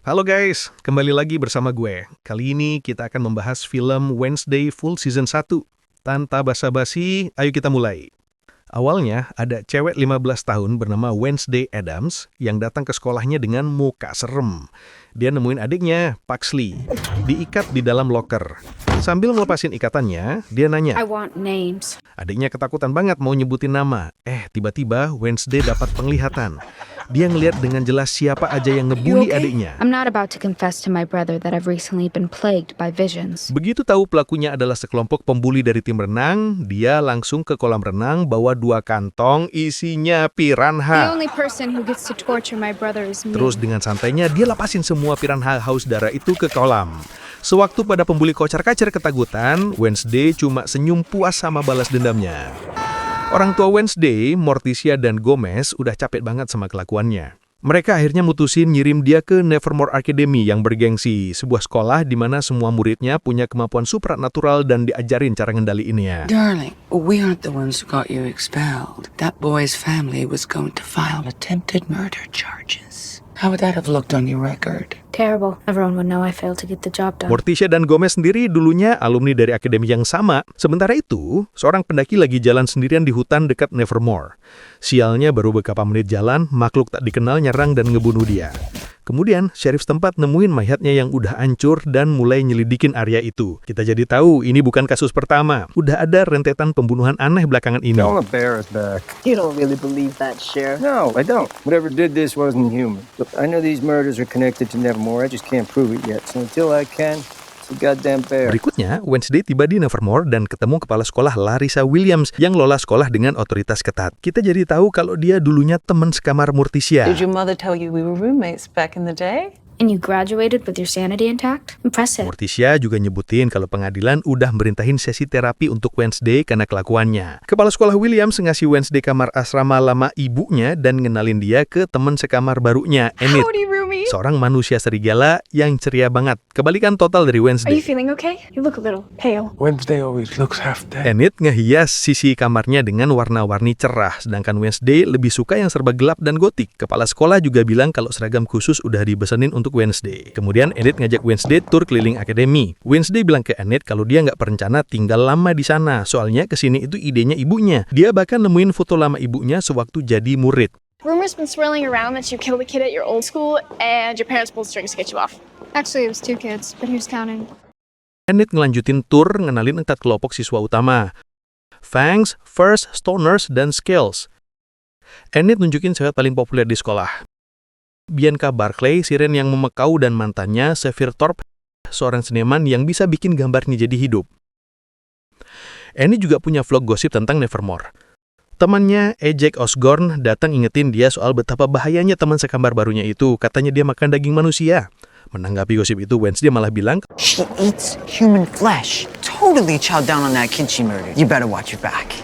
Halo guys, kembali lagi bersama gue. Kali ini kita akan membahas film Wednesday Full Season 1. Tanpa basa-basi, ayo kita mulai. Awalnya, ada cewek 15 tahun bernama Wednesday Adams yang datang ke sekolahnya dengan muka serem. Dia nemuin adiknya, Pugsley, diikat di dalam loker. Sambil ngelepasin ikatannya, dia nanya, I want names. Adiknya ketakutan banget mau nyebutin nama. Tiba-tiba Wednesday dapat penglihatan. Dia ngeliat dengan jelas siapa aja yang ngebully adiknya. I'm not about to confess to my brother that I've recently been plagued by visions. Begitu tahu pelakunya adalah sekelompok pembuli dari tim renang, dia langsung ke kolam renang bawa 2 kantong isinya The piranha. only person who gets to torture my brother is me. Terus dengan santainya dia lepasin semua piranha haus darah itu ke kolam. Sewaktu pada pembuli kocar-kacir ketakutan, Wednesday cuma senyum puas sama balas dendamnya. Orang tua Wednesday, Morticia dan Gomez udah capek banget sama kelakuannya. Mereka akhirnya mutusin ngirim dia ke Nevermore Academy yang bergengsi, sebuah sekolah di mana semua muridnya punya kemampuan supranatural dan diajarin cara ngendaliinnya. Darling, we aren't the ones who got you expelled. That boy's family was going to file attempted murder charges. How would that have looked on your record? Terrible. Everyone would know I failed to get the job done. Morticia dan Gomez sendiri dulunya alumni dari akademi yang sama. Sementara itu, seorang pendaki lagi jalan sendirian di hutan dekat Nevermore. Sialnya baru beberapa menit jalan, makhluk tak dikenal nyerang dan ngebunuh dia. Kemudian, sheriff setempat nemuin mayatnya yang udah hancur dan mulai nyelidikin area itu. Kita jadi tahu ini bukan kasus pertama. Udah ada rentetan pembunuhan aneh belakangan ini. Don't embarrass back. You don't really believe that, Sheriff? No, I don't. Whatever did this wasn't human. Look, I know these murders are connected to Nevermore. I just can't prove it yet. So until I can, it's a goddamn bear. Berikutnya, Wednesday tiba di Nevermore dan ketemu kepala sekolah Larissa Williams yang lola sekolah dengan otoritas ketat. Kita jadi tahu kalau dia dulunya teman sekamar Morticia. Did your mother tell you we were roommates back in the day? And you graduated with your sanity intact? Impressive. Morticia juga nyebutin kalau pengadilan udah merintahin sesi terapi untuk Wednesday karena kelakuannya. Kepala sekolah Williams ngasih Wednesday kamar asrama lama ibunya dan ngenalin dia ke teman sekamar barunya, Enid. Howdy, roomie. Seorang manusia serigala yang ceria banget. Kebalikan total dari Are you Wednesday. feeling okay? You look a little pale. Wednesday always looks half dead. Enid ngehias sisi kamarnya dengan warna-warni cerah, sedangkan Wednesday lebih suka yang serba gelap dan gotik. Kepala sekolah juga bilang kalau seragam khusus udah dibesenin untuk Wednesday. Kemudian Enid ngajak Wednesday tur keliling akademi. Wednesday bilang ke Enid kalau dia nggak berencana tinggal lama di sana, soalnya kesini itu idenya ibunya. Dia bahkan nemuin foto lama ibunya sewaktu jadi murid. Rumors been swirling around that you killed a kid at your old school and your parents pulled strings to get you off. Actually, it was 2 kids, but who's counting? Enid ngelanjutin tur ngenalin 4 kelompok siswa utama. Fangs, First, Stoners, dan Scales. Enid nunjukin cewek paling populer di sekolah. Bianca Barclay, siren yang memekau, dan mantannya Sevier Thorpe, seorang seniman yang bisa bikin gambarnya jadi hidup. Enid juga punya vlog gosip tentang Nevermore. Temannya, Jack Osborne, datang ingetin dia soal betapa bahayanya teman sekamar barunya itu. Katanya dia makan daging manusia. Menanggapi gosip itu, Wednesday malah bilang, She eats human flesh. Totally chowed down on that kid she murdered. You better watch your back.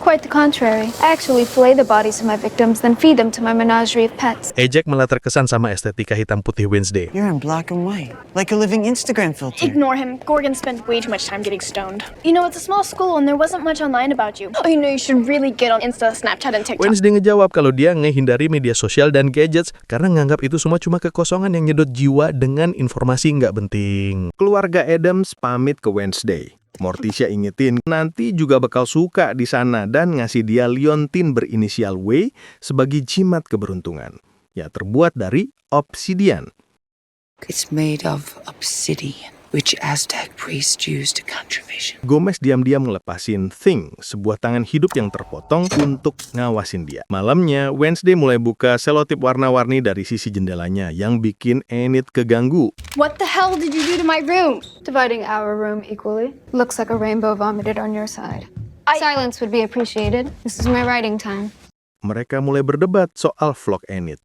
Quite the contrary. I actually fillet the bodies of my victims, then feed them to my menagerie of pets. Jack malah terkesan sama estetika hitam putih Wednesday. You're in black and white, like a living Instagram filter. Ignore him. Gorgon spent way too much time getting stoned. You know, it's a small school and there wasn't much online about you. Oh, you know, you should really get on Insta, Snapchat, and TikTok. Wednesday ngejawab kalau dia ngehindari media sosial dan gadgets karena nganggap itu semua cuma kekosongan yang nyedot jiwa dengan informasi nggak penting. Keluarga Adams pamit ke Wednesday. Morticia ingetin nanti juga bakal suka di sana dan ngasih dia liontin berinisial W sebagai jimat keberuntungan. Ya, terbuat dari obsidian. It's made of obsidian, which Aztec priests used to conjure vision. Gomez diam-diam ngelepasin Thing, sebuah tangan hidup yang terpotong untuk ngawasin dia. Malamnya, Wednesday mulai buka selotip warna-warni dari sisi jendelanya yang bikin Enid keganggu. What the hell did you do to my room? Dividing our room equally. Looks like a rainbow vomited on your side. Silence would be appreciated. This is my writing time. Mereka mulai berdebat soal vlog Enid.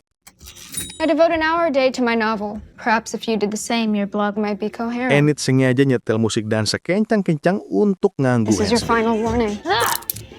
I devote an hour a day to my novel. Perhaps if you did the same, your blog might be coherent. Enid sengaja nyetel musik dan sekencang-kencang untuk nganggu This is your Wednesday. final warning.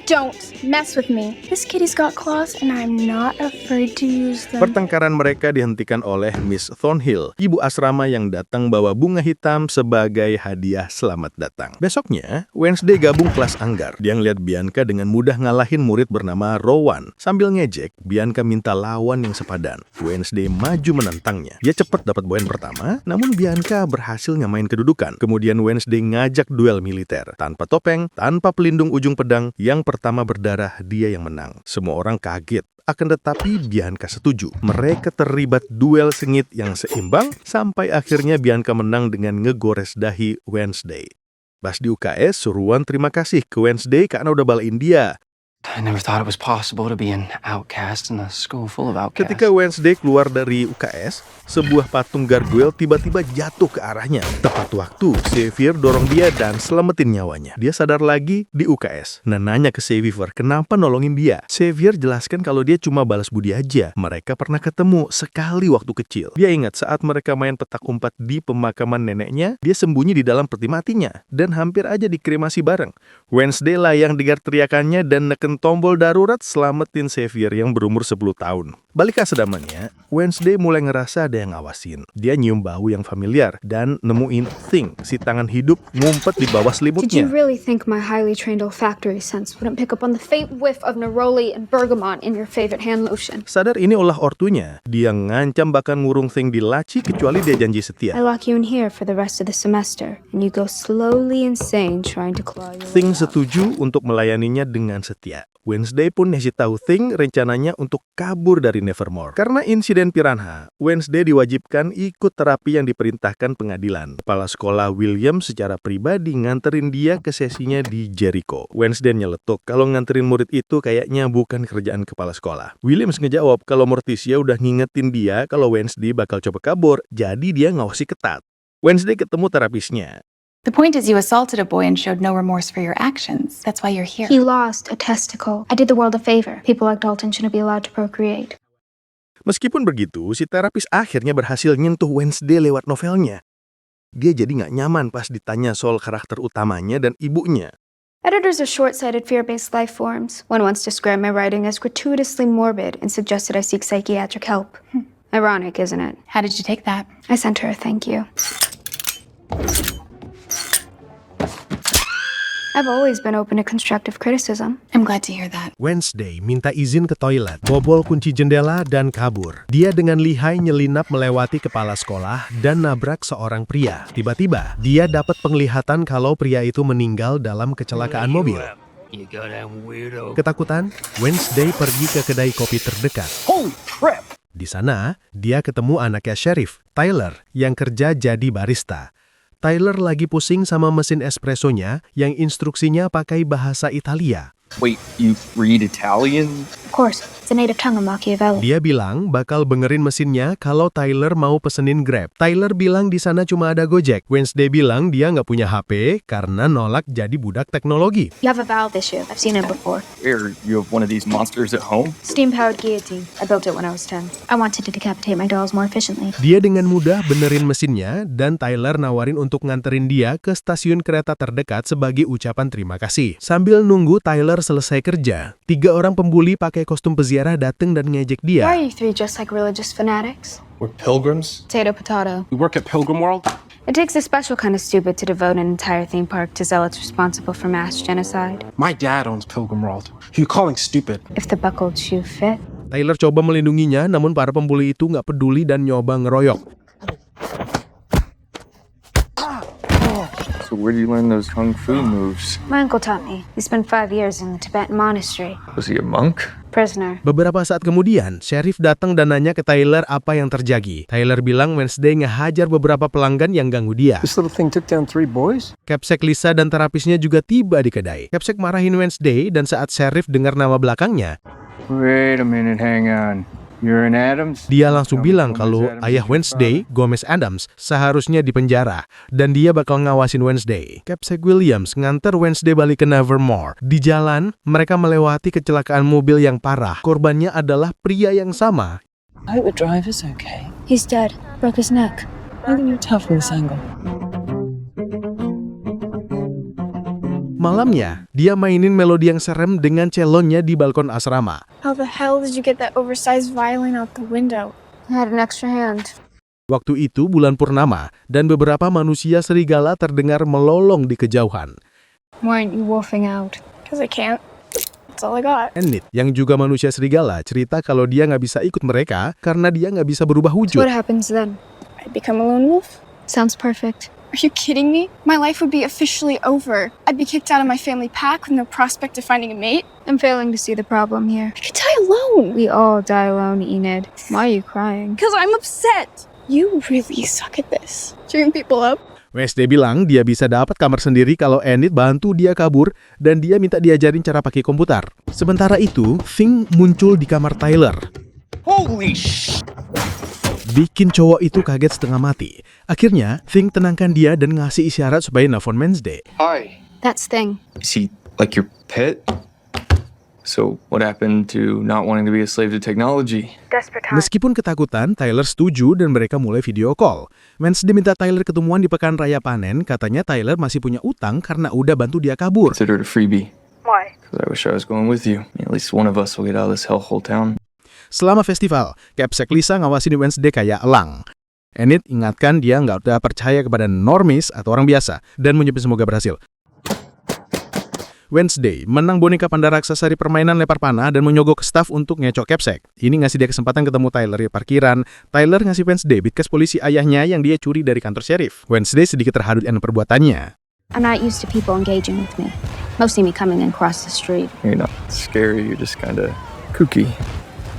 Don't mess with me. This kitty's got claws and I'm not afraid to use them. Pertengkaran mereka dihentikan oleh Miss Thornhill, ibu asrama yang datang bawa bunga hitam sebagai hadiah selamat datang. Besoknya, Wednesday gabung kelas anggar. Dia ngeliat Bianca dengan mudah ngalahin murid bernama Rowan. Sambil ngejek, Bianca minta lawan yang sepadan. Wednesday maju menentangnya. Dia cepat dapat poin pertama, namun Bianca berhasil nyamain kedudukan. Kemudian Wednesday ngajak duel militer. Tanpa topeng, tanpa pelindung ujung pedang, yang pertama berdarah dia yang menang. Semua orang kaget. Akan tetapi Bianca setuju. Mereka terlibat duel sengit yang seimbang sampai akhirnya Bianca menang dengan ngegores dahi Wednesday. Pas di UKS, suruhan terima kasih ke Wednesday karena udah balain dia. I never thought it was possible to be an outcast in a school full of outcasts. Ketika Wednesday keluar dari UKS, sebuah patung gargoyle tiba-tiba jatuh ke arahnya. Tepat waktu, Xavier dorong dia dan selamatin nyawanya. Dia sadar lagi di UKS. Nanya ke Xavier kenapa nolongin dia. Xavier jelaskan kalau dia cuma balas budi aja. Mereka pernah ketemu sekali waktu kecil. Dia ingat saat mereka main petak umpet di pemakaman neneknya, dia sembunyi di dalam peti matinya dan hampir aja dikremasi bareng. Wednesday lah yang dengar teriakannya dan neken tombol darurat selamatin Xavier yang berumur 10 tahun. Balik ke sedamannya, Wednesday mulai ngerasa ada yang ngawasin. Dia nyium bau yang familiar dan nemuin Thing, si tangan hidup, ngumpet di bawah Did selimutnya. you really think my highly trained olfactory sense wouldn't pick up on the faint whiff of neroli and bergamot in your favorite hand lotion? Sadar ini olah ortunya, dia ngancam bakal ngurung Thing di laci kecuali dia janji setia. I lock you in here for the rest of the semester, and you go slowly insane trying to claw your way Thing out. setuju untuk melayaninya dengan setia. Wednesday pun ngasih tahu Thing rencananya untuk kabur dari Nevermore. Karena insiden piranha, Wednesday diwajibkan ikut terapi yang diperintahkan pengadilan. Kepala sekolah William secara pribadi nganterin dia ke sesinya di Jericho. Wednesday nyeletuk kalau nganterin murid itu kayaknya bukan kerjaan kepala sekolah. Williams ngejawab kalau Morticia udah ngingetin dia kalau Wednesday bakal coba kabur, jadi dia ngawasi ketat. Wednesday ketemu terapisnya. The point is you assaulted a boy and showed no remorse for your actions. That's why you're here. He lost a testicle. I did the world a favor. People like Dalton shouldn't be allowed to procreate. Meskipun begitu, si terapis akhirnya berhasil nyentuh Wednesday lewat novelnya. Dia jadi nggak nyaman pas ditanya soal karakter utamanya dan ibunya. Editors are short-sighted fear-based life forms. One once described my writing as gratuitously morbid and suggested I seek psychiatric help. Ironic, isn't it? How did you take that? I sent her a thank you. I've always been open to constructive criticism. I'm glad to hear that. Wednesday minta izin ke toilet, bobol kunci jendela dan kabur. Dia dengan lihai nyelinap melewati kepala sekolah dan nabrak seorang pria. Tiba-tiba, dia dapat penglihatan kalau pria itu meninggal dalam kecelakaan mobil. Ketakutan, Wednesday pergi ke kedai kopi terdekat. Holy crap! Di sana, dia ketemu anaknya Sheriff, Tyler, yang kerja jadi barista. Tyler lagi pusing sama mesin espressonya yang instruksinya pakai bahasa Italia. Wait, you read Italian? Of course, it's a native tongue of Machiavelli. Dia bilang bakal benerin mesinnya kalau Tyler mau pesenin Grab. Tyler bilang di sana cuma ada Gojek. Wednesday bilang dia nggak punya HP karena nolak jadi budak teknologi. You have a valve issue. I've seen it before. Where, you have one of these monsters at home? Steam-powered guillotine. I built it when I was 10. I wanted to decapitate my dolls more efficiently. Dia dengan mudah benerin mesinnya dan Tyler nawarin untuk nganterin dia ke stasiun kereta terdekat sebagai ucapan terima kasih. Sambil nunggu Tyler selesai kerja, 3 orang pembuli pakai kostum peziarah datang dan ngejek dia. Why are you three just like religious fanatics? We're pilgrims. Potato, potato. We work at Pilgrim World. It takes a special kind of stupid to devote an entire theme park to zealots responsible for mass genocide. My dad owns Pilgrim World. Who you calling stupid? If the buckled shoe fit. Tyler coba melindunginya, namun para pembuli itu nggak peduli dan nyoba ngeroyok. So where do you learn those kung fu moves? My uncle taught me. He spent 5 years in the Tibetan monastery. Was he a monk? Prisoner. Beberapa saat kemudian, Sheriff datang dan nanya ke Tyler apa yang terjadi. Tyler bilang Wednesday ngehajar beberapa pelanggan yang ganggu dia. This little thing took down 3 boys? Capsek Lisa dan terapisnya juga tiba di kedai. Capsek marahin Wednesday dan saat Sheriff dengar nama belakangnya, Wait a minute, hang on. You're an Adams? dia langsung bilang kalau ayah Wednesday, Gomez Adams, seharusnya dipenjara dan dia bakal ngawasin Wednesday. Capsek Williams nganter Wednesday balik ke Nevermore. Di jalan, mereka melewati kecelakaan mobil yang parah. Korbannya adalah pria yang sama. I hope the driver's okay. He's dead. Broke his neck. How can you tell from this angle? Malamnya, dia mainin melodi yang serem dengan celonnya di balkon asrama. How the hell did you get that oversized violin out the window? I had an extra hand. Waktu itu bulan purnama, dan beberapa manusia serigala terdengar melolong di kejauhan. Why aren't you wolfing out? Because I can't. That's all I got. Enid, yang juga manusia serigala, cerita kalau dia nggak bisa ikut mereka karena dia nggak bisa berubah So wujud. what happens then? I become a lone wolf? Sounds perfect. Are you kidding me? My life would be officially over. I'd be kicked out of my family pack with no prospect of finding a mate. I'm failing to see the problem here. I could die alone. We all die alone, Enid. Why are you crying? Because I'm upset. You really suck at this. Cheering people up. Wednesday bilang dia bisa dapat kamar sendiri kalau Enid bantu dia kabur dan dia minta diajarin cara pakai komputer. Sementara itu, Thing muncul di kamar Tyler. Holy sh! Bikin cowok itu kaget setengah mati. Akhirnya, Thing tenangkan dia dan ngasih isyarat supaya nelfon Wednesday. Hi. That's Thing. Is he like your pet? So, what happened to not wanting to be a slave to technology? Desperate time. Meskipun ketakutan, Tyler setuju dan mereka mulai video call. Wednesday minta Tyler ketemuan di Pekan Raya Panen, katanya Tyler masih punya utang karena udah bantu dia kabur. Consider it a freebie. Why? Because I wish I was going with you. At least one of us will get out of this hellhole town. Selama festival, Capsec Lisa ngawasin Wednesday kayak elang. Enid ingatkan dia nggak udah percaya kepada normis atau orang biasa dan menyebut semoga berhasil. Wednesday menang boneka panda raksasa di permainan lempar panah dan menyogok staf untuk ngecok Capsec. Ini ngasih dia kesempatan ketemu Tyler di parkiran. Tyler ngasih Wednesday bitkas polisi ayahnya yang dia curi dari kantor sheriff. Wednesday sedikit terharu dengan perbuatannya. I'm not used to people engaging with me. Mostly me coming in across the street. You're not scary, you're just kinda kooky.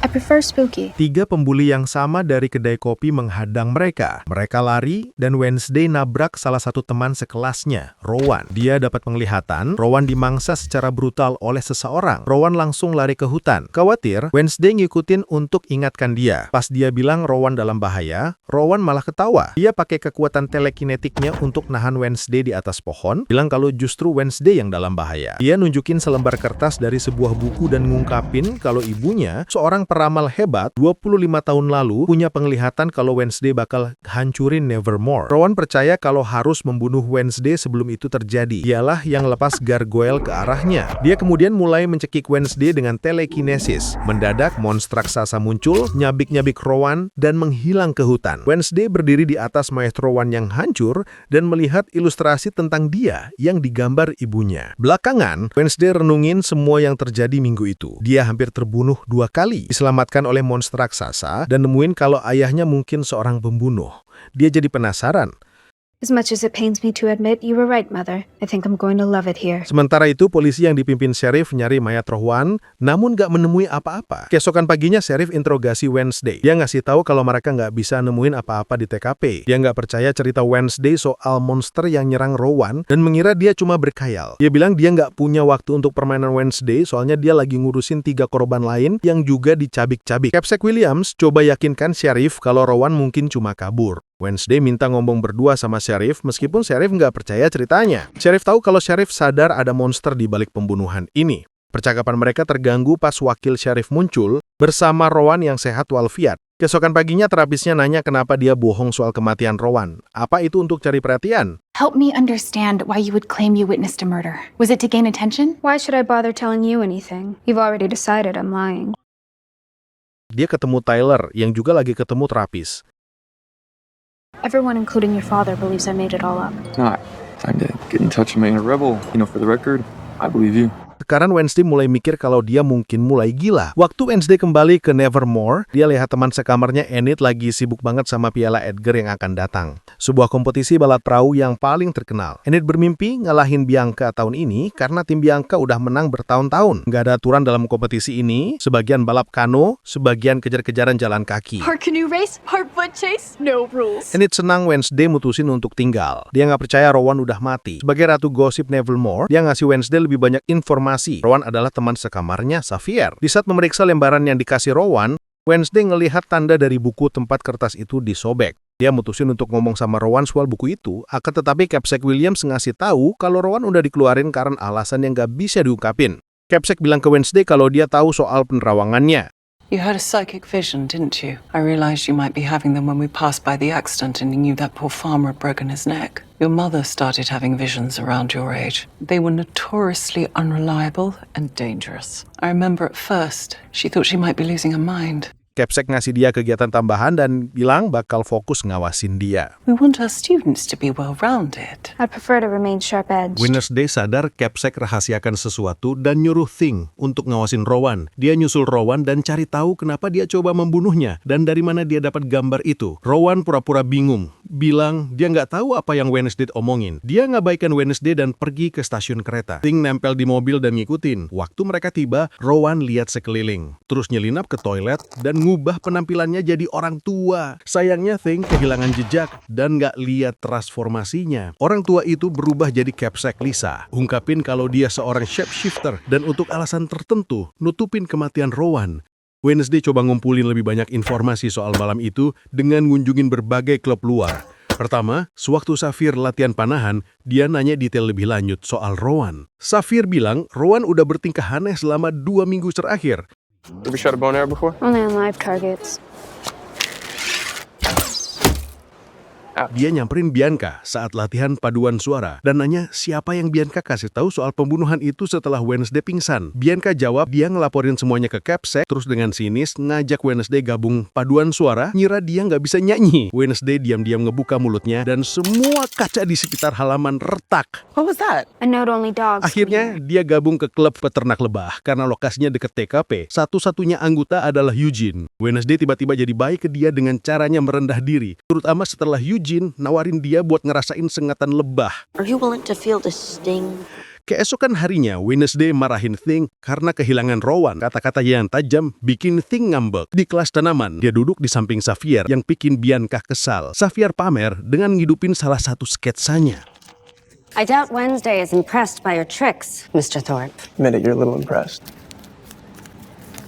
I prefer spooky. 3 pembuli yang sama dari kedai kopi menghadang mereka. Mereka lari dan Wednesday nabrak salah satu teman sekelasnya, Rowan. Dia dapat penglihatan, Rowan dimangsa secara brutal oleh seseorang. Rowan langsung lari ke hutan. Khawatir, Wednesday ngikutin untuk ingatkan dia. Pas dia bilang Rowan dalam bahaya, Rowan malah ketawa. Dia pakai kekuatan telekinetiknya untuk nahan Wednesday di atas pohon, bilang kalau justru Wednesday yang dalam bahaya. Dia nunjukin selembar kertas dari sebuah buku dan ngungkapin kalau ibunya, seorang peramal hebat 25 tahun lalu, punya penglihatan kalau Wednesday bakal hancurin Nevermore. Rowan percaya kalau harus membunuh Wednesday sebelum itu terjadi. Dialah yang lepas gargoyle ke arahnya. Dia kemudian mulai mencekik Wednesday dengan telekinesis. Mendadak monster raksasa muncul, nyabik-nyabik Rowan dan menghilang ke hutan. Wednesday berdiri di atas mayat Rowan yang hancur dan melihat ilustrasi tentang dia yang digambar ibunya. Belakangan, Wednesday renungin semua yang terjadi minggu itu. Dia hampir terbunuh 2 kali. Diselamatkan oleh monster raksasa dan nemuin kalau ayahnya mungkin seorang pembunuh. Dia jadi penasaran. As much as it pains me to admit, you were right, Mother. I think I'm going to love it here. Sementara itu, polisi yang dipimpin sheriff nyari mayat Rowan, namun gak menemui apa-apa. Keesokan paginya, sheriff interogasi Wednesday. Dia ngasih tahu kalau mereka nggak bisa nemuin apa-apa di TKP. Dia nggak percaya cerita Wednesday soal monster yang nyerang Rowan dan mengira dia cuma berkhayal. Dia bilang dia nggak punya waktu untuk permainan Wednesday, soalnya dia lagi ngurusin 3 korban lain yang juga dicabik-cabik. Capsec Williams coba yakinkan sheriff kalau Rowan mungkin cuma kabur. Wednesday minta ngomong berdua sama sheriff meskipun sheriff nggak percaya ceritanya. Sheriff tahu kalau sheriff sadar ada monster di balik pembunuhan ini. Percakapan mereka terganggu pas wakil sheriff muncul bersama Rowan yang sehat walafiat. Keesokan paginya terapisnya nanya kenapa dia bohong soal kematian Rowan. Apa itu untuk cari perhatian? Help me understand why you would claim you witnessed a murder. Was it to gain attention? Why should I bother telling you anything? You've already decided I'm lying. Dia ketemu Tyler yang juga lagi ketemu terapis. Everyone, including your father, believes I made it all up. Not. Time to get in touch with being a rebel. You know, for the record, I believe you. Sekarang Wednesday mulai mikir kalau dia mungkin mulai gila. Waktu Wednesday kembali ke Nevermore, dia lihat teman sekamarnya Enid lagi sibuk banget sama piala Edgar yang akan datang. Sebuah kompetisi balap perahu yang paling terkenal. Enid bermimpi ngalahin Bianca tahun ini karena tim Bianca udah menang bertahun-tahun. Nggak ada aturan dalam kompetisi ini, sebagian balap kano, sebagian kejar-kejaran jalan kaki. Part canoe race, part foot chase, no rules. Enid senang Wednesday mutusin untuk tinggal. Dia nggak percaya Rowan udah mati. Sebagai ratu gosip Nevermore, dia ngasih Wednesday lebih banyak informasi. Rowan adalah teman sekamarnya, Xavier. Di saat memeriksa lembaran yang dikasih Rowan, Wednesday ngelihat tanda dari buku tempat kertas itu disobek. Dia mutusin untuk ngomong sama Rowan soal buku itu, akan tetapi Capsec Williams ngasih tahu kalau Rowan udah dikeluarin karena alasan yang nggak bisa diungkapin. Capsec bilang ke Wednesday kalau dia tahu soal penerawangannya. You had a psychic vision, didn't you? I realized you might be having them when we passed by the accident and you knew that poor farmer had broken his neck. Your mother started having visions around your age. They were notoriously unreliable and dangerous. I remember at first, she thought she might be losing her mind. Capsec ngasih dia kegiatan tambahan dan bilang bakal fokus ngawasin dia. We want our students to be well-rounded. I'd prefer to remain sharp-edged. Wednesday sadar Capsec rahasiakan sesuatu dan nyuruh Thing untuk ngawasin Rowan. Dia nyusul Rowan dan cari tahu kenapa dia coba membunuhnya dan dari mana dia dapat gambar itu. Rowan pura-pura bingung, bilang dia nggak tahu apa yang Wednesday omongin. Dia ngabaikan Wednesday dan pergi ke stasiun kereta. Thing nempel di mobil dan ngikutin. Waktu mereka tiba, Rowan lihat sekeliling, terus nyelinap ke toilet dan ngubah penampilannya jadi orang tua. Sayangnya Thing kehilangan jejak dan nggak lihat transformasinya. Orang tua itu berubah jadi Capsec Lisa, ungkapin kalau dia seorang shapeshifter dan untuk alasan tertentu nutupin kematian Rowan. Wednesday coba ngumpulin lebih banyak informasi soal malam itu dengan ngunjungin berbagai klub luar. Pertama, sewaktu Safir latihan panahan, dia nanya detail lebih lanjut soal Rowan. Safir bilang Rowan udah bertingkah aneh selama 2 minggu terakhir. Ever shot a bow and arrow before? Only on live targets. Dia nyamperin Bianca saat latihan paduan suara dan nanya siapa yang Bianca kasih tahu soal pembunuhan itu setelah Wednesday pingsan. Bianca jawab dia ngelaporin semuanya ke Capsec, terus dengan sinis ngajak Wednesday gabung paduan suara, ngira dia nggak bisa nyanyi. Wednesday diam-diam ngebuka mulutnya dan semua kaca di sekitar halaman retak. What was that? A note only dogs. Akhirnya dia gabung ke klub peternak lebah karena lokasinya deket TKP. Satu-satunya anggota adalah Eugene. Wednesday tiba-tiba jadi baik ke dia dengan caranya merendah diri, terutama setelah Eugene nawarin dia buat ngerasain sengatan lebah. Are you willing to feel the sting? Keesokan harinya, Wednesday marahin Thing karena kehilangan Rowan. Kata-kata yang tajam bikin Thing ngambek. Di kelas tanaman, dia duduk di samping Xavier yang bikin Bianca kesal. Xavier pamer dengan ngidupin salah satu sketsanya. I doubt Wednesday is impressed by your tricks, Mr. Thorpe. Admit it, you're a little impressed.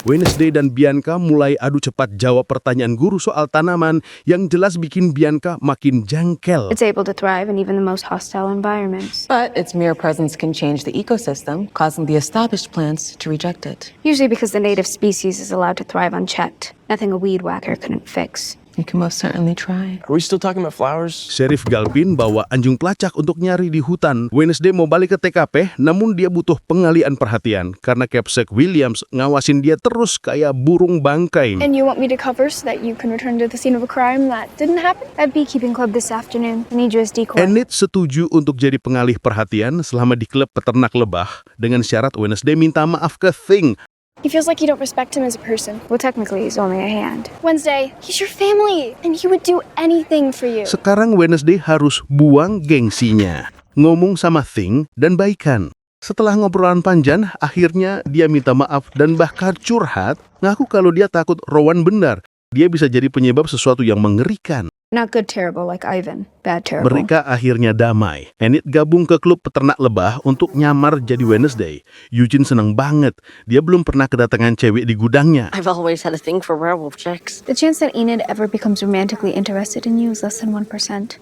Wednesday dan Bianca mulai adu cepat jawab pertanyaan guru soal tanaman yang jelas bikin Bianca makin jengkel. It's able to thrive in even the most hostile environments. But its mere presence can change the ecosystem, causing the established plants to reject it. Usually because the native species is allowed to thrive unchecked. Nothing a weed whacker couldn't fix. You can most certainly try. Are we still talking about flowers? Sheriff Galpin bawa anjing pelacak untuk nyari di hutan. Wednesday mau balik ke TKP, namun dia butuh pengalian perhatian karena Capsec Williams ngawasin dia terus kayak burung bangkai. And you want me to cover so that you can return to the scene of a crime that didn't happen? At beekeeping club this afternoon. I need you as decoy. Enid setuju untuk jadi pengalih perhatian selama di klub peternak lebah dengan syarat Wednesday minta maaf ke Thing. He feels like you don't respect him as a person. Well, technically, he's only a hand. Wednesday, he's your family, and he would do anything for you. Sekarang Wednesday harus buang gengsinya, ngomong sama Thing dan baikan. Setelah ngobrolan panjang, akhirnya dia minta maaf dan bahkan curhat, ngaku kalau dia takut Rowan benar. Dia bisa jadi penyebab sesuatu yang mengerikan. Not good terrible like Ivan. Bad terrible. Mereka akhirnya damai. Enid gabung ke klub peternak lebah untuk nyamar jadi Wednesday. Eugene seneng banget. Dia belum pernah kedatangan cewek di gudangnya. I've always had a thing for werewolf chicks. The chance that Enid ever becomes romantically interested in you is less than 1%.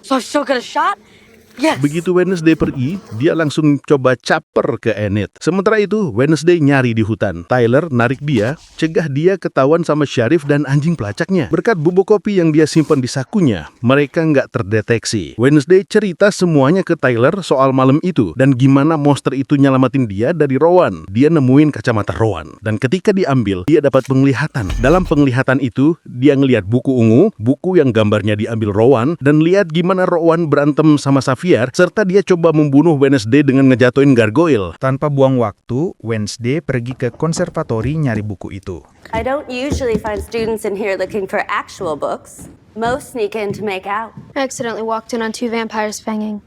So I've still got a shot? Yes. Begitu Wednesday pergi, dia langsung coba caper ke Enid. Sementara itu, Wednesday nyari di hutan. Tyler narik dia, cegah dia ketahuan sama Sheriff dan anjing pelacaknya. Berkat bubuk kopi yang dia simpan di sakunya, mereka nggak terdeteksi. Wednesday cerita semuanya ke Tyler soal malam itu dan gimana monster itu nyelamatin dia dari Rowan. Dia nemuin kacamata Rowan dan ketika diambil, dia dapat penglihatan. Dalam penglihatan itu, dia ngelihat buku ungu, buku yang gambarnya diambil Rowan, dan lihat gimana Rowan berantem sama Xavier, serta dia coba membunuh Wednesday dengan ngejatuhin gargoyle. Tanpa buang waktu, Wednesday pergi ke konservatori nyari buku itu. I don't usually find students in here looking for actual books. Most sneak in to make out. I accidentally walked in on 2 vampires fanging.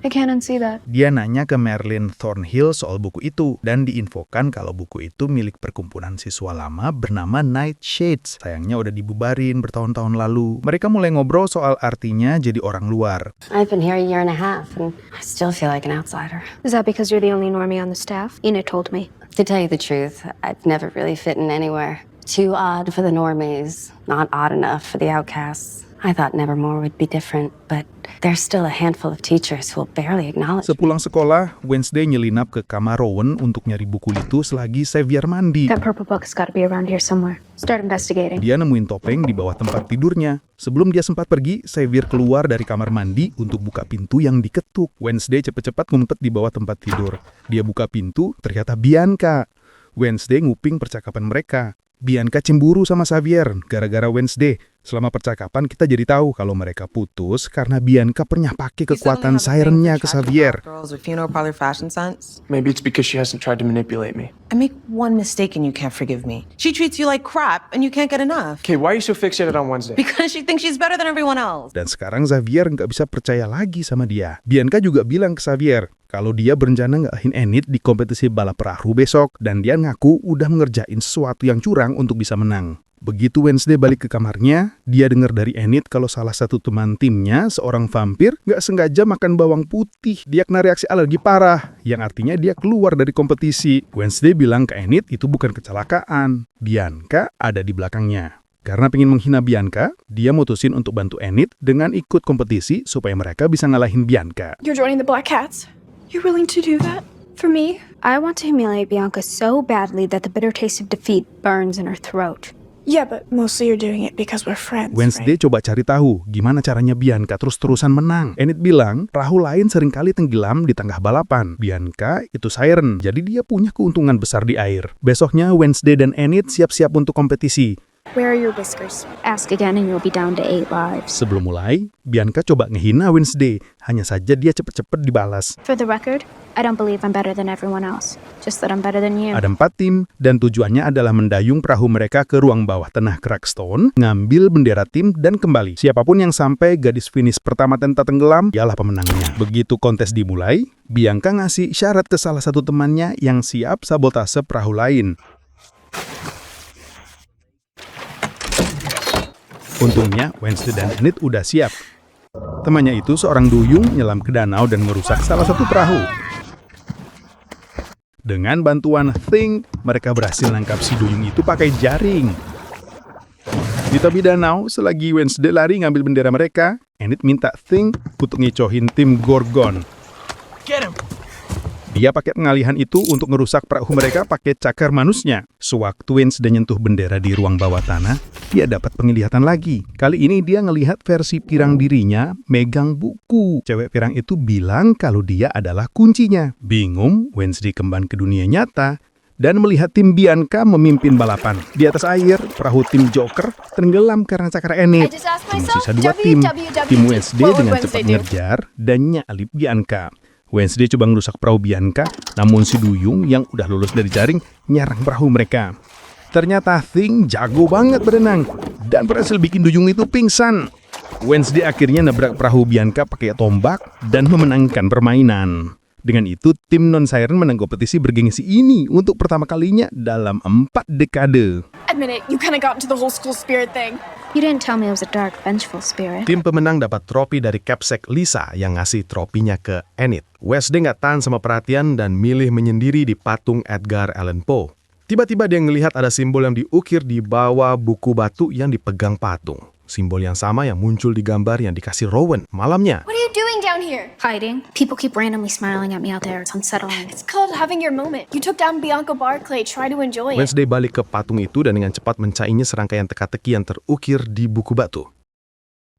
I can't unsee that. Dia nanya ke Marilyn Thornhill soal buku itu dan diinfokan kalau buku itu milik perkumpulan siswa lama bernama Nightshades. Sayangnya udah dibubarin bertahun-tahun lalu. Mereka mulai ngobrol soal artinya jadi orang luar. I've been here a year and a half and I still feel like an outsider. Is that because you're the only normie on the staff? Enid told me. To tell you the truth, I've never really fit in anywhere. Too odd for the normies, not odd enough for the outcasts. I thought Nevermore would be different, but there's still a handful of teachers who will barely acknowledge me. Sepulang sekolah, Wednesday nyelinap ke kamar Rowan untuk nyari buku itu selagi Xavier mandi. That purple book's gotta be around here somewhere. Start investigating. Dia nemuin topeng di bawah tempat tidurnya. Sebelum dia sempat pergi, Xavier keluar dari kamar mandi untuk buka pintu yang diketuk. Wednesday cepet-cepet ngumpet di bawah tempat tidur. Dia buka pintu, ternyata Bianca. Wednesday nguping percakapan mereka. Bianca cemburu sama Xavier gara-gara Wednesday. Selama percakapan kita jadi tahu kalau mereka putus karena Bianca pernah pakai kekuatan sirennya ke Xavier. Maybe it's because she hasn't tried to manipulate me. I make one mistake and you can't forgive me. She treats you like crap and you can't get enough. Okay, why are you so fixated on Wednesday? Because she thinks she's better than everyone else. Dan sekarang Xavier nggak bisa percaya lagi sama dia. Bianca juga bilang ke Xavier kalau dia berencana ngalahin Enid di kompetisi balap perahu besok dan dia ngaku udah mengerjain sesuatu yang curang untuk bisa menang. Begitu Wednesday balik ke kamarnya, dia dengar dari Enid kalau salah satu teman timnya, seorang vampir, nggak sengaja makan bawang putih. Dia kena reaksi alergi parah, yang artinya dia keluar dari kompetisi. Wednesday bilang ke Enid itu bukan kecelakaan. Bianca ada di belakangnya. Karena pengen menghina Bianca, dia mutusin untuk bantu Enid dengan ikut kompetisi supaya mereka bisa ngalahin Bianca. You're joining the Black Cats? You're willing to do that? For me? I want to humiliate Bianca so badly that the bitter taste of defeat burns in her throat. Yeah, but mostly you're doing it because we're friends, Wednesday coba cari tahu gimana caranya Bianca terus-terusan menang. Enid bilang perahu lain seringkali tenggelam di tengah balapan. Bianca itu siren, jadi dia punya keuntungan besar di air. Besoknya Wednesday dan Enid siap-siap untuk kompetisi. Where are your whiskers? Ask again and you'll be down to 8 lives. Sebelum mulai, Bianca coba ngehina Wednesday. Hanya saja dia cepet-cepet dibalas. For the record, I don't believe I'm better than everyone else. Just that I'm better than you. Ada 4 tim, dan tujuannya adalah mendayung perahu mereka ke ruang bawah tanah Crackstone, ngambil bendera tim, dan kembali. Siapapun yang sampai gadis finish pertama tanpa tenggelam, ialah pemenangnya. Begitu kontes dimulai, Bianca ngasih syarat ke salah satu temannya yang siap sabotase perahu lain. Untungnya, Wednesday dan Enid udah siap. Temannya itu seorang duyung nyelam ke danau dan merusak salah satu perahu. Dengan bantuan Thing, mereka berhasil nangkap si duyung itu pakai jaring. Di tepi danau, selagi Wednesday lari ngambil bendera mereka, Enid minta Thing untuk ngicohin tim Gorgon. Get him! Dia pakai pengalihan itu untuk ngerusak perahu mereka pakai cakar manusnya. Sewaktu Wednesday nyentuh bendera di ruang bawah tanah, dia dapat penglihatan lagi. Kali ini dia ngelihat versi pirang dirinya megang buku. Cewek pirang itu bilang kalau dia adalah kuncinya. Bingung, Wednesday kembali ke dunia nyata dan melihat tim Bianca memimpin balapan. Di atas air, perahu tim Joker tenggelam karena cakar Enid. Cuma sisa 2 tim. Tim Wednesday dengan cepat ngejar dan nyalip Bianca. Wednesday coba ngerusak perahu Bianca, namun si duyung yang udah lulus dari jaring nyerang perahu mereka. Ternyata Thing jago banget berenang dan berhasil bikin duyung itu pingsan. Wednesday akhirnya nabrak perahu Bianca pakai tombak dan memenangkan permainan. Dengan itu, tim non-siren menang kompetisi bergengsi ini untuk pertama kalinya dalam 4 dekade. Admit it, you kind of got into the whole school spirit thing. You didn't tell me it was a dark, vengeful spirit. Tim pemenang dapat tropi dari Capsec Lisa yang ngasih tropinya ke Enid. Wednesday nggak tahan sama perhatian dan milih menyendiri di patung Edgar Allan Poe. Tiba-tiba dia ngelihat ada simbol yang diukir di bawah buku batu yang dipegang patung. Simbol yang sama yang muncul di gambar yang dikasih Rowan malamnya. What are you doing down here? Hiding? People keep randomly smiling at me out there. It's unsettling. It's called having your moment. You took down Bianca Barclay. Try to enjoy it. Wednesday balik ke patung itu dan dengan cepat mencainya serangkaian teka-teki yang terukir di buku batu.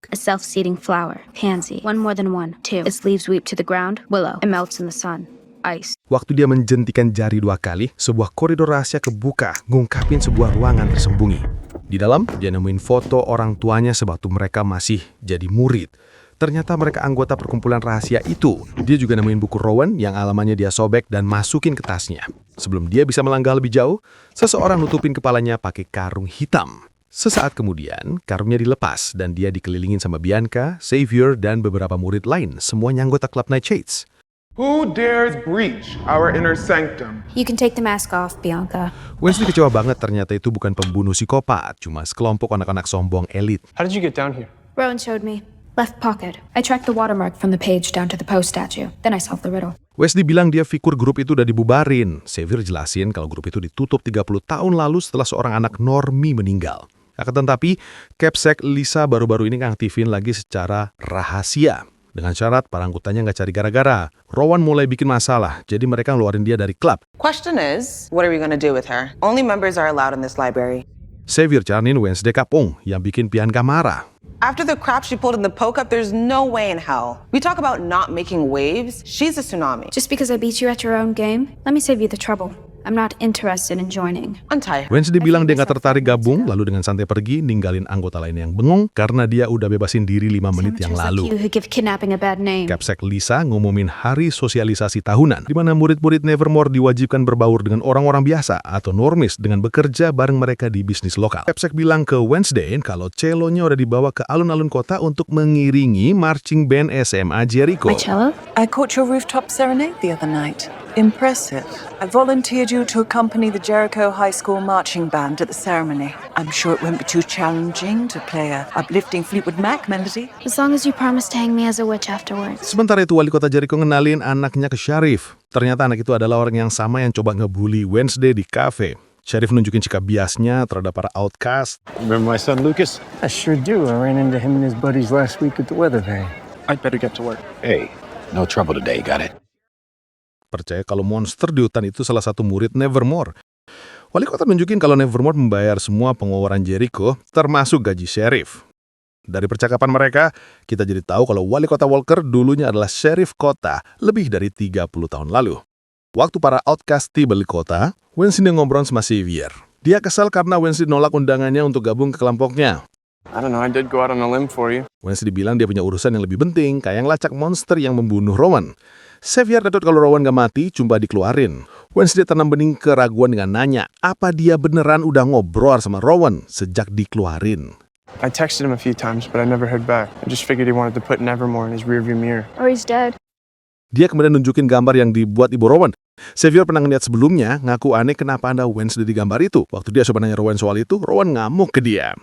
A self-seeding flower. Pansy. One more than one. Two. Its leaves weep to the ground. Willow. It melts in the sun. Ice. Waktu dia menjentikan jari 2 kali, sebuah koridor rahasia kebuka, ngungkapin sebuah ruangan tersembunyi. Di dalam, dia nemuin foto orang tuanya sebatu mereka masih jadi murid. Ternyata mereka anggota perkumpulan rahasia itu. Dia juga nemuin buku Rowan yang alamannya dia sobek dan masukin ke tasnya. Sebelum dia bisa melangkah lebih jauh, seseorang nutupin kepalanya pakai karung hitam. Sesaat kemudian, karungnya dilepas dan dia dikelilingin sama Bianca, Xavier, dan beberapa murid lain, semuanya anggota klub Nightshades. Who dares breach our inner sanctum? You can take the mask off, Bianca. Wednesday kecewa banget ternyata itu bukan pembunuh psikopat, cuma sekelompok anak-anak sombong elit. How did you get down here? Rowan showed me. Left pocket. I tracked the watermark from the page down to the Poe statue. Then I solved the riddle. Wednesday bilang dia figur grup itu udah dibubarin. Xavier jelasin kalau grup itu ditutup 30 tahun lalu setelah seorang anak normie meninggal. Akan tetapi, Capsec Lisa baru-baru ini ngaktifin lagi secara rahasia. Dengan syarat para anggotanya nggak cari gara-gara. Rowan mulai bikin masalah, jadi mereka ngeluarin dia dari klub. Question is, what are we gonna do with her? Only members are allowed in this library. Xavier caranin Wednesday kapung yang bikin Bianca marah. After the crap she pulled in the poke-up, there's no way in hell. We talk about not making waves, she's a tsunami. Just because I beat you at your own game, let me save you the trouble. I'm not interested in joining. Untie her. Wednesday bilang dia nggak tertarik gabung, lalu dengan santai pergi, ninggalin anggota lain yang bengong karena dia udah bebasin diri 5 menit yang Amateurs like you lalu. who give kidnapping a bad name. Capsek Lisa ngumumin hari sosialisasi tahunan, di mana murid-murid Nevermore diwajibkan berbaur dengan orang-orang biasa atau normis dengan bekerja bareng mereka di bisnis lokal. Capsek bilang ke Wednesday kalau celonya udah dibawa ke alun-alun kota untuk mengiringi marching band SMA Jericho. My cello? I caught your rooftop serenade the other night. Impressive. I volunteered you to accompany the Jericho High School marching band at the ceremony. I'm sure it won't be too challenging to play a uplifting Fleetwood Mac melody. As long as you promise to hang me as a witch afterwards. Sementara itu wali kota Jericho ngenalin anaknya ke Sheriff. Ternyata anak itu adalah orang yang sama yang coba ngebully Wednesday di cafe. Sheriff nunjukin sikap biasnya terhadap para outcast. Remember my son Lucas? I sure do. I ran into him and his buddies last week at the weather vane. I'd better get to work. Hey, no trouble today, got it? Percaya kalau monster di hutan itu salah satu murid Nevermore. Wali kota nunjukin kalau Nevermore membayar semua pengeluaran Jericho, termasuk gaji Sheriff. Dari percakapan mereka, kita jadi tahu kalau wali kota Walker dulunya adalah Sheriff kota lebih dari 30 tahun lalu. Waktu para outcast tiba di kota, Wednesday ngobrol sama Xavier. Dia kesal karena Wednesday nolak undangannya untuk gabung ke kelompoknya. I don't know, I did go out on a limb for you. Wednesday bilang dia punya urusan yang lebih penting, kayak ngelacak monster yang membunuh Rowan. Xavier takut kalau Rowan gak mati, cuma dikeluarin. Wednesday tanam bening keraguan dengan nanya, apa dia beneran udah ngobrol sama Rowan sejak dikeluarin. I texted him a few times, but I never heard back. I just figured he wanted to put Nevermore in his rearview mirror. Or he's dead. Dia kemudian nunjukin gambar yang dibuat ibu Rowan. Xavier pernah ngeliat sebelumnya, ngaku aneh kenapa ada Wednesday di gambar itu. Waktu dia coba nanya Rowan soal itu, Rowan ngamuk ke dia.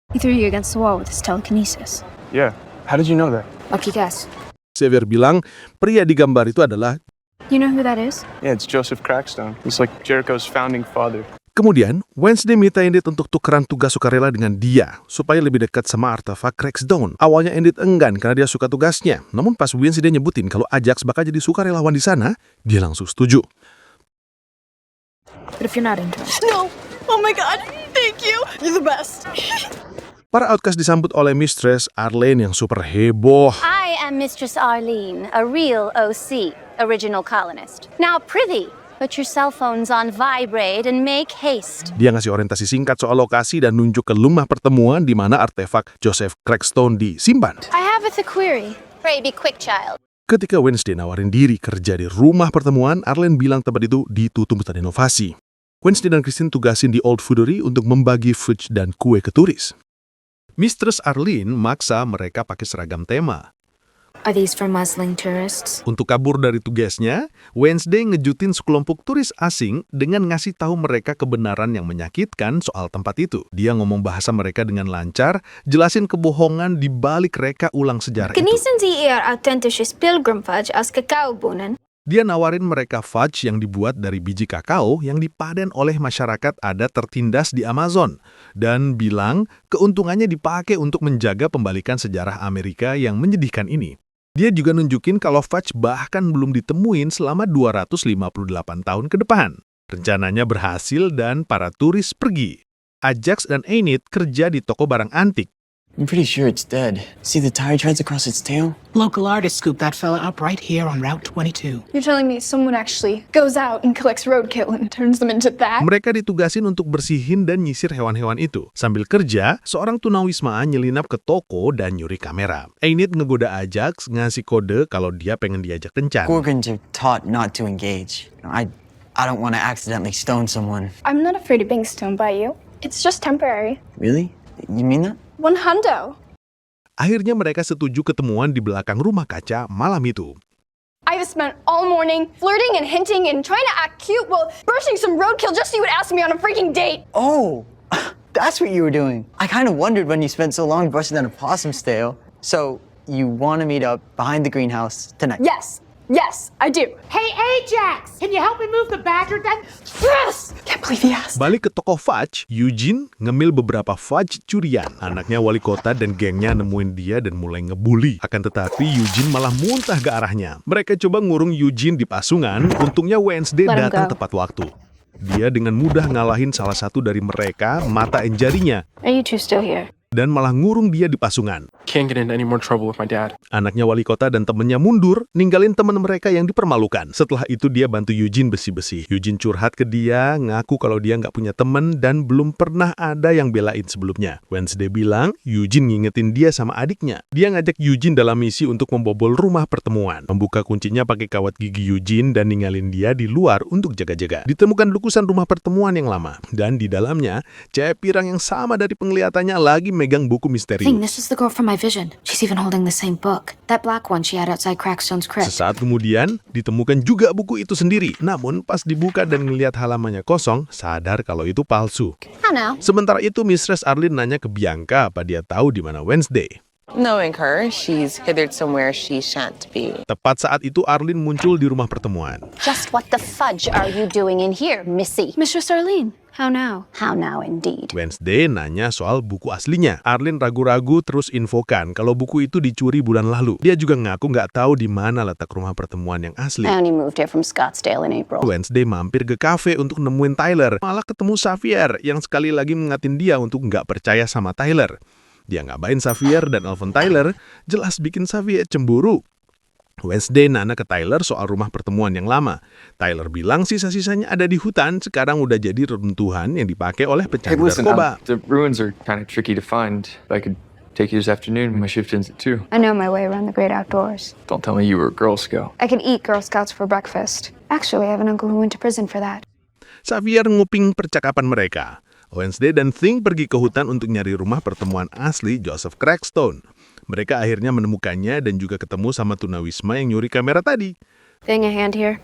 He threw you against the wall with his telekinesis. Yeah, how did you know that? Lucky guess. Xavier bilang, pria di gambar itu adalah... You know who that is? Yeah, it's Joseph Crackstone. He's like Jericho's founding father. Kemudian, Wednesday minta Enid untuk tukeran tugas sukarela dengan dia, supaya lebih dekat sama artefak Crackstone. Awalnya Enid enggan karena dia suka tugasnya, namun pas Wednesday nyebutin kalau Ajax bakal jadi sukarelawan di sana, dia langsung setuju. But if you're not interested... No! Oh my god! Thank you! You're the best! Para outcast disambut oleh Mistress Arlene yang super heboh. I am Mistress Arlene, a real OC, original colonist. Now, prithee, put your cell phones on vibrate and make haste. Dia ngasih orientasi singkat soal lokasi dan nunjuk ke rumah pertemuan di mana artefak Joseph Crackstone disimpan. I have a query. Pray be quick, child. Ketika Wednesday nawarin diri kerja di rumah pertemuan, Arlene bilang tempat itu ditutup hutan inovasi. Wednesday dan Christine tugasin di Old Foodery untuk membagi fudge dan kue ke turis. Mistress Arlene maksa mereka pakai seragam tema. Are these for Muslim tourists? Untuk kabur dari tugasnya, Wednesday ngejutin sekelompok turis asing dengan ngasih tahu mereka kebenaran yang menyakitkan soal tempat itu. Dia ngomong bahasa mereka dengan lancar, jelasin kebohongan di balik reka ulang sejarah itu. Genießen Sie Ihr authentisches Pilgrimfudge aus Kakaobohnen? Dia nawarin mereka fudge yang dibuat dari biji kakao yang dipanen oleh masyarakat adat tertindas di Amazon. Dan bilang keuntungannya dipakai untuk menjaga pembalikan sejarah Amerika yang menyedihkan ini. Dia juga nunjukin kalau fudge bahkan belum ditemuin selama 258 tahun ke depan. Rencananya berhasil dan para turis pergi. Ajax dan Enid kerja di toko barang antik. I'm pretty sure it's dead. See the tire treads across its tail? Local artists scooped that fella up right here on Route 22. You're telling me someone actually goes out and collects roadkill and turns them into that? Mereka ditugasin untuk bersihin dan nyisir hewan-hewan itu. Sambil kerja, seorang tunawisma nyelinap ke toko dan nyuri kamera. Enid ngegoda Ajax, ngasih kode kalau dia pengen diajak kencan. Gorgons are taught not to engage. I don't want to accidentally stone someone. I'm not afraid of being stoned by you. It's just temporary. Really? You mean that? 100. Akhirnya mereka setuju ketemuan di belakang rumah kaca malam itu. I've spent all morning flirting and hinting and trying to act cute while bursting some roadkill just so you would ask me on a freaking date. Oh, that's what you were doing. I kind of wondered when you spent so long brushing down a possum's tail. So, you want to meet up behind the greenhouse tonight? Yes. Yes, I do. Hey, Ajax! Can you help me move the badger then? Yes! Can't believe he asked. Balik ke toko fudge, Eugene ngemil beberapa fudge curian. Anaknya wali kota dan gengnya nemuin dia dan mulai ngebully. Akan tetapi Eugene malah muntah ke arahnya. Mereka coba ngurung Eugene di pasungan, untungnya Wednesday datang tepat waktu. Dia dengan mudah ngalahin salah satu dari mereka, matain jarinya. Are you two still here? Dan malah ngurung dia di pasungan. Can't get into any more trouble with my dad. Anaknya wali kota dan temennya mundur, ninggalin temen mereka yang dipermalukan. Setelah itu dia bantu Eugene besi-besi. Eugene curhat ke dia, ngaku kalau dia nggak punya temen dan belum pernah ada yang belain sebelumnya. Wednesday bilang, Eugene ngingetin dia sama adiknya. Dia ngajak Eugene dalam misi untuk membobol rumah pertemuan. Membuka kuncinya pakai kawat gigi Eugene dan ninggalin dia di luar untuk jaga-jaga. Ditemukan lukisan rumah pertemuan yang lama. Dan di dalamnya, cewek pirang yang sama dari penglihatannya lagi megang buku misterius. This is the girl from my vision. She's even holding the same book. That black one she had outside Crackstone's crypt. Sesaat kemudian, ditemukan juga buku itu sendiri. Namun, pas dibuka dan melihat halamannya kosong, sadar kalau itu palsu. How now? Sementara itu, Mistress Arlene nanya ke Bianca apa dia tahu di mana Wednesday. Knowing her, she's hithered somewhere she shan't be. Tepat saat itu, Arlene muncul di rumah pertemuan. Just what the fudge are you doing in here, Missy? Mistress Arlene, how now? How now, indeed. Wednesday nanya soal buku aslinya. Arlene ragu-ragu terus infokan kalau buku itu dicuri bulan lalu. Dia juga ngaku nggak tahu di mana letak rumah pertemuan yang asli. I only moved here from Scottsdale in April. Wednesday mampir ke kafe untuk nemuin Tyler. Malah ketemu Xavier yang sekali lagi mengatin dia untuk nggak percaya sama Tyler. Dia ngabain Xavier dan Alvin Tyler, jelas bikin Xavier cemburu. Wednesday nanya ke Tyler soal rumah pertemuan yang lama. Tyler bilang sisa-sisanya ada di hutan, sekarang udah jadi reruntuhan yang dipakai oleh pecandu narkoba. The ruins are kind of tricky to find. I could take you this afternoon. My shift ends at 2. I know my way around the great outdoors. Don't tell me you were a Girl Scout. I can eat Girl Scouts for breakfast. Actually, I have an uncle who went to prison for that. Xavier nguping percakapan mereka. Wednesday dan Thing pergi ke hutan untuk nyari rumah pertemuan asli Joseph Crackstone. Mereka akhirnya menemukannya dan juga ketemu sama tunawisma yang nyuri kamera tadi. Thing, a hand here.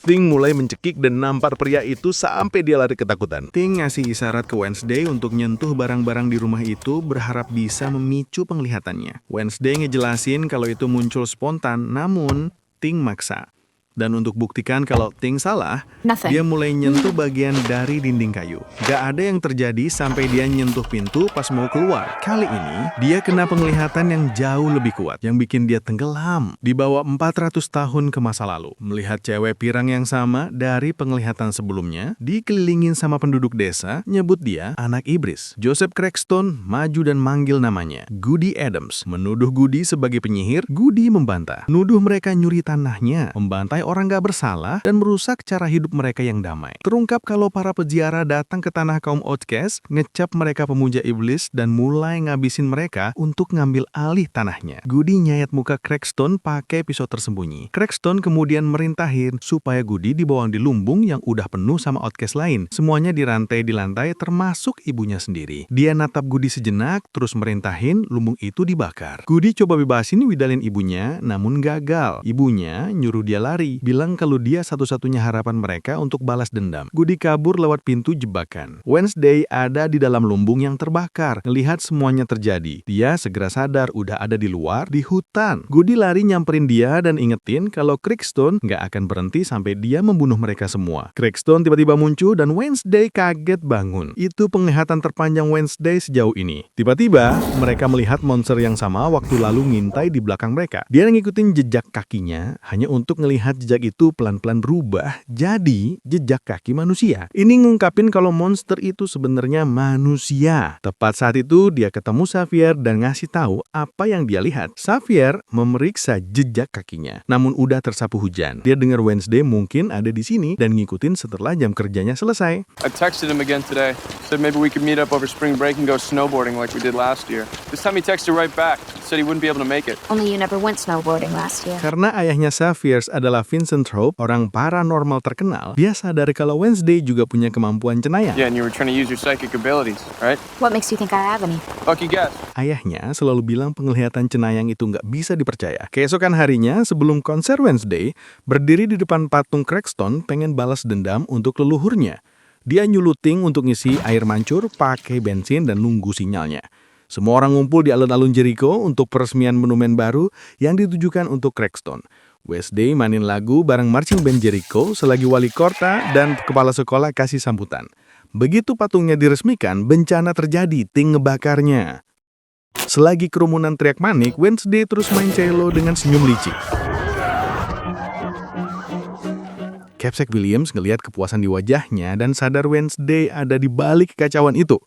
Thing mulai mencekik dan nampar pria itu sampai dia lari ketakutan. Thing ngasih isyarat ke Wednesday untuk nyentuh barang-barang di rumah itu berharap bisa memicu penglihatannya. Wednesday ngejelasin kalau itu muncul spontan, namun Thing maksa. Dan untuk buktikan kalau Thing salah, dia mulai nyentuh bagian dari dinding kayu. Gak ada yang terjadi sampai dia nyentuh pintu pas mau keluar. Kali ini, dia kena penglihatan yang jauh lebih kuat, yang bikin dia tenggelam. Dibawa 400 tahun ke masa lalu. Melihat cewek pirang yang sama dari penglihatan sebelumnya, dikelilingin sama penduduk desa, nyebut dia anak iblis. Joseph Crackstone maju dan manggil namanya, Goody Adams. Menuduh Goody sebagai penyihir, Goody membantah. Nuduh mereka nyuri tanahnya, membantai orang gak bersalah, dan merusak cara hidup mereka yang damai. Terungkap kalau para peziarah datang ke tanah kaum outcast, ngecap mereka pemuja iblis, dan mulai ngabisin mereka untuk ngambil alih tanahnya. Goody nyayat muka Crackstone pakai pisau tersembunyi. Crackstone kemudian merintahin supaya Goody dibawa di lumbung yang udah penuh sama outcast lain. Semuanya dirantai di lantai termasuk ibunya sendiri. Dia natap Goody sejenak, terus merintahin lumbung itu dibakar. Goody coba bebasin widalin ibunya, namun gagal. Ibunya nyuruh dia lari, bilang kalau dia satu-satunya harapan mereka untuk balas dendam. Goody kabur lewat pintu jebakan. Wednesday ada di dalam lumbung yang terbakar. Ngelihat semuanya terjadi, dia segera sadar udah ada di luar, di hutan. Goody lari nyamperin dia dan ingetin kalau Crackstone nggak akan berhenti sampai dia membunuh mereka semua. Crackstone tiba-tiba muncul dan Wednesday kaget bangun. Itu penglihatan terpanjang Wednesday sejauh ini. Tiba-tiba, mereka melihat monster yang sama waktu lalu ngintai di belakang mereka. Dia ngikutin jejak kakinya hanya untuk ngelihat jejak itu pelan-pelan berubah jadi jejak kaki manusia. Ini ngungkapin kalau monster itu sebenarnya manusia. Tepat saat itu dia ketemu Xavier dan ngasih tahu apa yang dia lihat. Xavier memeriksa jejak kakinya, namun udah tersapu hujan. Dia dengar Wednesday mungkin ada di sini dan ngikutin setelah jam kerjanya selesai. I texted him again today. Said maybe we could meet up over spring break and go snowboarding like we did last year. This time he texted right back. Said he wouldn't be able to make it. Only you never went snowboarding last year. Karena ayahnya Xavier adalah Vincent Trope, orang paranormal terkenal, dia sadar kalau Wednesday juga punya kemampuan cenayang. Yeah, and you were trying to use your psychic abilities, right? What makes you think I have any? Lucky guess. Ayahnya selalu bilang penglihatan cenayang itu nggak bisa dipercaya. Keesokan harinya, sebelum konser Wednesday, berdiri di depan patung Crackstone pengen balas dendam untuk leluhurnya. Dia nyuluting untuk ngisi air mancur pakai bensin dan nunggu sinyalnya. Semua orang ngumpul di alun-alun Jericho untuk peresmian monumen baru yang ditujukan untuk Crackstone. Wednesday mainin lagu bareng marching band Jericho selagi wali kota dan kepala sekolah kasih sambutan. Begitu patungnya diresmikan, bencana terjadi, ting ngebakarnya. Selagi kerumunan teriak manik, Wednesday terus main cello dengan senyum licik. Capsek Williams ngelihat kepuasan di wajahnya dan sadar Wednesday ada di balik kekacauan itu.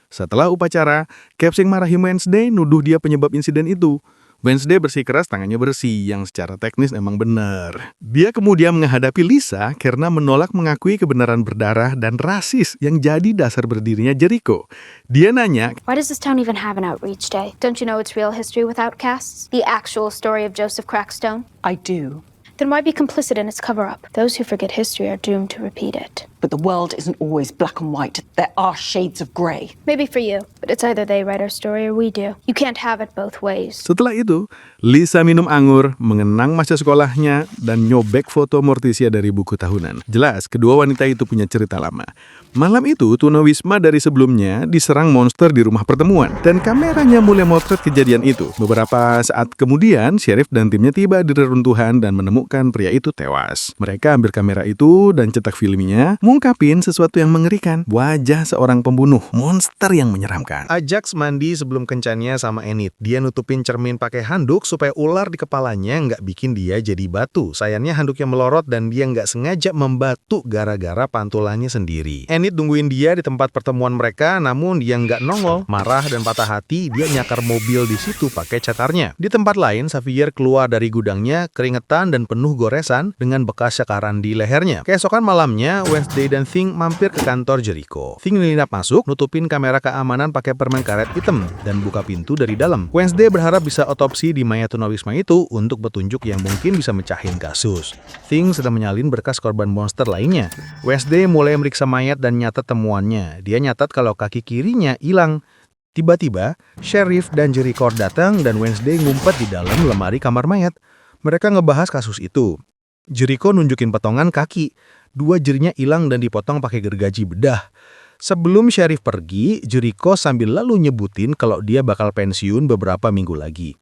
Setelah upacara, Capsek marahi Wednesday, nuduh dia penyebab insiden itu. Wednesday bersikeras tangannya bersih, yang secara teknis emang benar. Dia kemudian menghadapi Lisa karena menolak mengakui kebenaran berdarah dan rasis yang jadi dasar berdirinya Jericho. Dia nanya, Why does this town even have an outreach day? Don't you know its real history with outcasts? The actual story of Joseph Crackstone? I do. Then why be complicit in its cover-up? Those who forget history are doomed to repeat it. But the world isn't always black and white. There are shades of grey. Maybe for you, but it's either they write our story or we do. You can't have it both ways. Setelah itu, Lisa minum anggur, mengenang masa sekolahnya, dan nyobek foto Morticia dari buku tahunan. Jelas, kedua wanita itu punya cerita lama. Malam itu, tunawisma dari sebelumnya diserang monster di rumah pertemuan, dan kameranya mulai motret kejadian itu. Beberapa saat kemudian, sheriff dan timnya tiba di reruntuhan dan menemukan pria itu tewas. Mereka ambil kamera itu dan cetak filmnya, ngungkapin sesuatu yang mengerikan. Wajah seorang pembunuh, monster yang menyeramkan. Ajax mandi sebelum kencannya sama Enid. Dia nutupin cermin pakai handuk supaya ular di kepalanya nggak bikin dia jadi batu. Sayangnya handuknya melorot dan dia nggak sengaja membatu gara-gara pantulannya sendiri. Enid tungguin dia di tempat pertemuan mereka, namun dia nggak nongol. Marah dan patah hati, dia nyakar mobil di situ pakai catarnya. Di tempat lain, Xavier keluar dari gudangnya keringetan dan penuh goresan dengan bekas cakaran di lehernya. Keesokan malamnya, Wednesday dan Thing mampir ke kantor Jericho. Thing nyelinap masuk, nutupin kamera keamanan pakai permen karet hitam dan buka pintu dari dalam. Wednesday berharap bisa otopsi di mayat tunawisma itu untuk petunjuk yang mungkin bisa mecahin kasus. Thing sedang menyalin berkas korban monster lainnya. Wednesday mulai meriksa mayat dan nyatat temuannya. Dia nyatat kalau kaki kirinya hilang. Tiba-tiba, Sheriff dan Jericho datang dan Wednesday ngumpet di dalam lemari kamar mayat. Mereka ngebahas kasus itu. Jericho nunjukin potongan kaki. 2 jarinya hilang dan dipotong pakai gergaji bedah. Sebelum Sheriff pergi, Jericho sambil lalu nyebutin kalau dia bakal pensiun beberapa minggu lagi.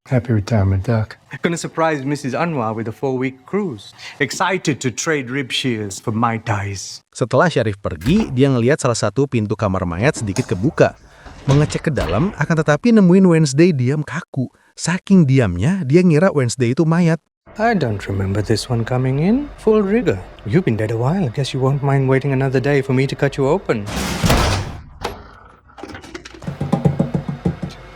Happy retirement, Doc. Gonna surprise Mrs. Anwar with a 4-week cruise. Excited to trade rib shears for Mai Tais. Setelah Sheriff pergi, dia ngelihat salah satu pintu kamar mayat sedikit kebuka. Mengecek ke dalam, akan tetapi nemuin Wednesday diam kaku. Saking diamnya, dia ngira Wednesday itu mayat. I don't remember this one coming in. Full rigor. You've been dead a while. Guess you won't mind waiting another day for me to cut you open.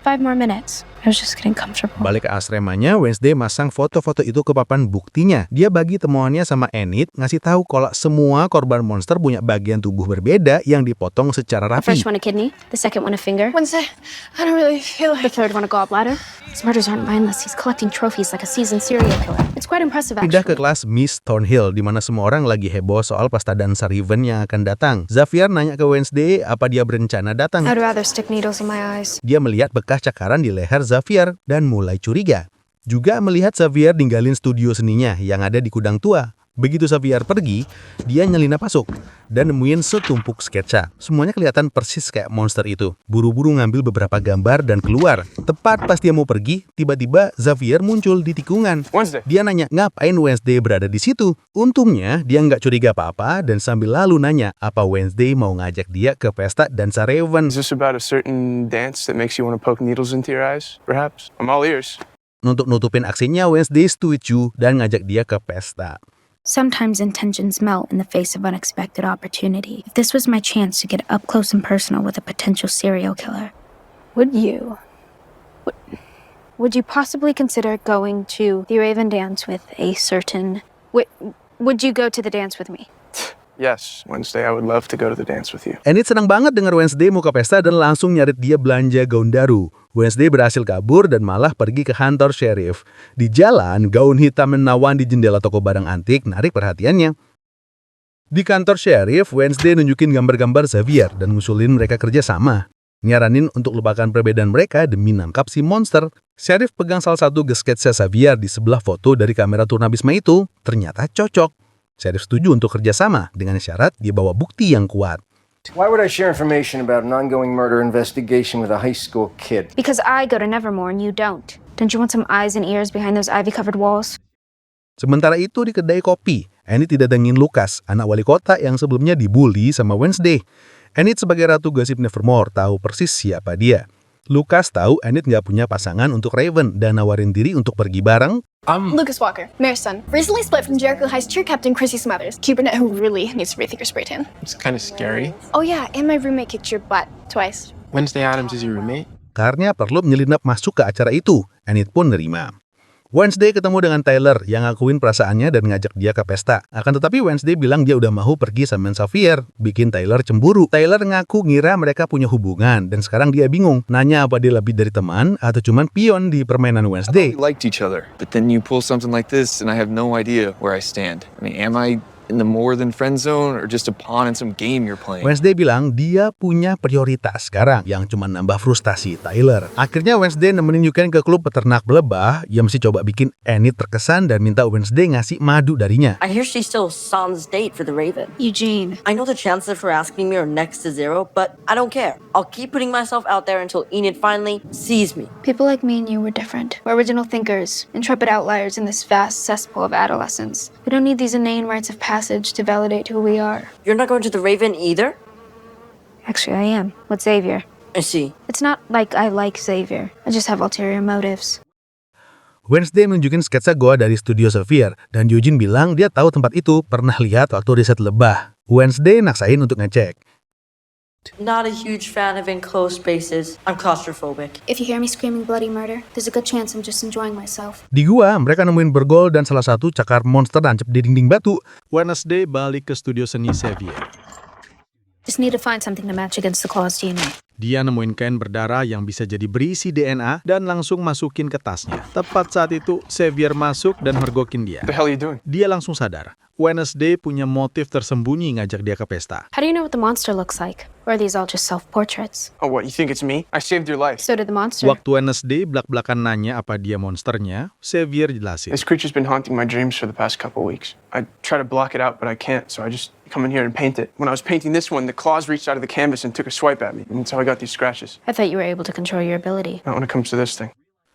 5 more minutes. I was just getting comfortable. Balik ke asremanya, Wednesday masang foto-foto itu ke papan buktinya. Dia bagi temuannya sama Enid, ngasih tahu kalau semua korban monster punya bagian tubuh berbeda yang dipotong secara The rapi. first one a kidney, the second one a finger. Wednesday, I don't really feel The third one a gallbladder. His murders aren't mindless. He's collecting trophies like a seasoned serial killer. It's quite impressive, Pindah ke actually. kelas Miss Thornhill, di mana semua orang lagi heboh soal pesta dansa Riven yang akan datang. Xavier nanya ke Wednesday apa dia berencana datang. I'd rather stick needles in my eyes. Dia melihat bekas cakaran di leher Xavier dan mulai curiga. Juga melihat Xavier ninggalin studio seninya yang ada di Kudang Tua. Begitu Xavier pergi, dia nyelinap masuk dan nemuin setumpuk sketsa. Semuanya kelihatan persis kayak monster itu. Buru-buru ngambil beberapa gambar dan keluar. Tepat pas dia mau pergi, tiba-tiba Xavier muncul di tikungan. Wednesday. Dia nanya ngapain Wednesday berada di situ. Untungnya dia nggak curiga apa-apa dan sambil lalu nanya apa Wednesday mau ngajak dia ke pesta dansa Raven. Is this about a certain dance that makes you want to poke needles into your eyes? Perhaps. I'm all ears. Untuk nutupin aksinya, Wednesday setuju dan ngajak dia ke pesta. Sometimes intentions melt in the face of unexpected opportunity. If this was my chance to get up close and personal with a potential serial killer, would you possibly consider going to the Raven dance with a certain... Would you go to the dance with me? Yes, Wednesday, I would love to go to the dance with you. Enid senang banget dengar Wednesday mau ke pesta dan langsung nyarit dia belanja gaun daru. Wednesday berhasil kabur dan malah pergi ke kantor sheriff. Di jalan, gaun hitam menawan di jendela toko barang antik narik perhatiannya. Di kantor sheriff, Wednesday nunjukin gambar-gambar Xavier dan ngusulin mereka kerja sama. Nyaranin untuk lupakan perbedaan mereka demi nangkap si monster. Sheriff pegang salah satu sketsa Xavier di sebelah foto dari kamera turnabisma itu. Ternyata cocok. Sheriff setuju untuk kerjasama dengan syarat dia bawa bukti yang kuat. Why would I share information about an ongoing murder investigation with a high school kid? Because I go to Nevermore and you don't. Don't you want some eyes and ears behind those ivy-covered walls? Sementara itu di kedai kopi, Enid didatengin Lucas, anak wali kota yang sebelumnya dibully sama Wednesday. Enid sebagai ratu gosip Nevermore tahu persis siapa dia. Lucas tahu Enid nggak punya pasangan untuk Raven dan nawarin diri untuk pergi bareng. Lucas Walker, Mayor's son. Recently split from Jericho High's cheer captain Chrissy Smothers. Cubernet who really needs to rethink her spray tan. It's kind of scary. Oh yeah, and my roommate kicked your butt twice. Wednesday Adams is your roommate? Karena perlu menyelinap masuk ke acara itu, Enid pun nerima. Wednesday ketemu dengan Tyler yang ngakuin perasaannya dan ngajak dia ke pesta. Akan tetapi Wednesday bilang dia udah mau pergi sama Xavier, bikin Tyler cemburu. Tyler ngaku ngira mereka punya hubungan dan sekarang dia bingung, nanya apa dia lebih dari teman atau cuman pion di permainan Wednesday. We liked each other, but then you pull something like this and I have no idea where I stand. I mean, am I in the more than friend zone or just a pawn in some game you're playing? Wednesday bilang dia punya prioritas sekarang yang cuma nambah frustasi Tyler. Akhirnya Wednesday nemenin Yuken ke klub peternak lebah. Dia mesti coba bikin Enid terkesan dan minta Wednesday ngasih madu darinya. I hear she's still sans date for the Raven. Eugene. I know the chances of her asking me are next to zero, but I don't care. I'll keep putting myself out there until Enid finally sees me. People like me and you were different. We're original thinkers, intrepid outliers in this vast cesspool of adolescence. We don't need these inane rites of passage to validate who we are. You're not going to the Raven either? Actually, I am. With Xavier. I see. It's not like I like Xavier. I just have ulterior motives. Wednesday nunjukin sketsa goa dari studio Xavier dan Eugene bilang dia tahu tempat itu pernah lihat waktu riset lebah. Wednesday naksain untuk ngecek. Not a huge fan of enclosed spaces. I'm claustrophobic. If you hear me screaming bloody murder, there's a good chance I'm just enjoying myself. Di gua, mereka nemuin bergol dan salah satu cakar monster nancep di dinding batu. Wednesday balik ke studio seni Xavier. Just need to find something to match against the claw's DNA. Dia nemuin kain berdarah yang bisa jadi berisi DNA dan langsung masukin ke tasnya. Tepat saat itu, Xavier masuk dan mergokin dia. What the hell are you doing? Dia langsung sadar. Wednesday punya motif tersembunyi ngajak dia ke pesta. How do you know what the monster looks like? Or are these all just self-portraits? Oh, what, you think it's me? I saved your life. So did the monster. Waktu Wednesday belak-belakan nanya apa dia monsternya, Xavier jelasin. This creature's been haunting my dreams for the past couple weeks. I try to block it out, but I can't, so I just come in here and paint it. When I was painting this one, the claws reached out of the canvas and took a swipe at me, and so I got these scratches. I thought you were able to control your ability. Not when it comes to this thing.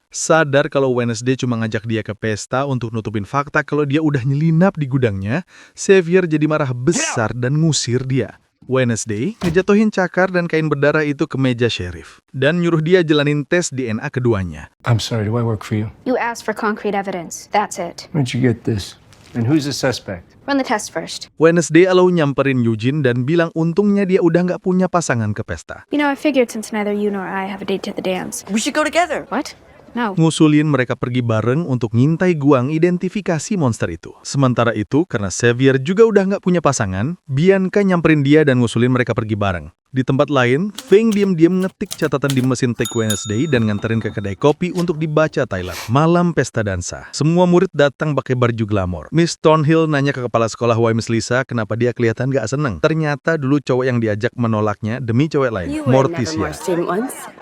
Sadar kalau Wednesday cuma ngajak dia ke pesta untuk nutupin fakta kalau dia udah nyelinap di gudangnya, Xavier jadi marah besar dan ngusir dia. Wednesday ngejatuhin cakar dan kain berdarah itu ke meja sheriff dan nyuruh dia jalanin tes DNA keduanya. I'm sorry, do I work for you? You asked for concrete evidence. That's it. Where'd you get this? And who's the suspect? Run the test first. Wednesday alau nyamperin Eugene dan bilang untungnya dia udah nggak punya pasangan ke pesta. You know, I figured since neither you nor I have a date to the dance. We should go together. What? No. Ngusulin mereka pergi bareng untuk ngintai guang identifikasi monster itu. Sementara itu, karena Xavier juga udah nggak punya pasangan, Bianca nyamperin dia dan ngusulin mereka pergi bareng. Di tempat lain, Feng diam-diam ngetik catatan di mesin take Wednesday dan nganterin ke kedai kopi untuk dibaca Tyler. Malam pesta dansa. Semua murid datang pakai baju glamor. Miss Thornhill nanya ke kepala sekolah Why Miss Lisa kenapa dia kelihatan gak seneng. Ternyata dulu cowok yang diajak menolaknya demi cowok lain, Morticia.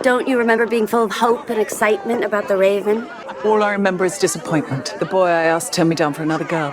Don't you remember being full of hope and excitement about the Raven? All I remember is disappointment. The boy I asked turned me down for another girl.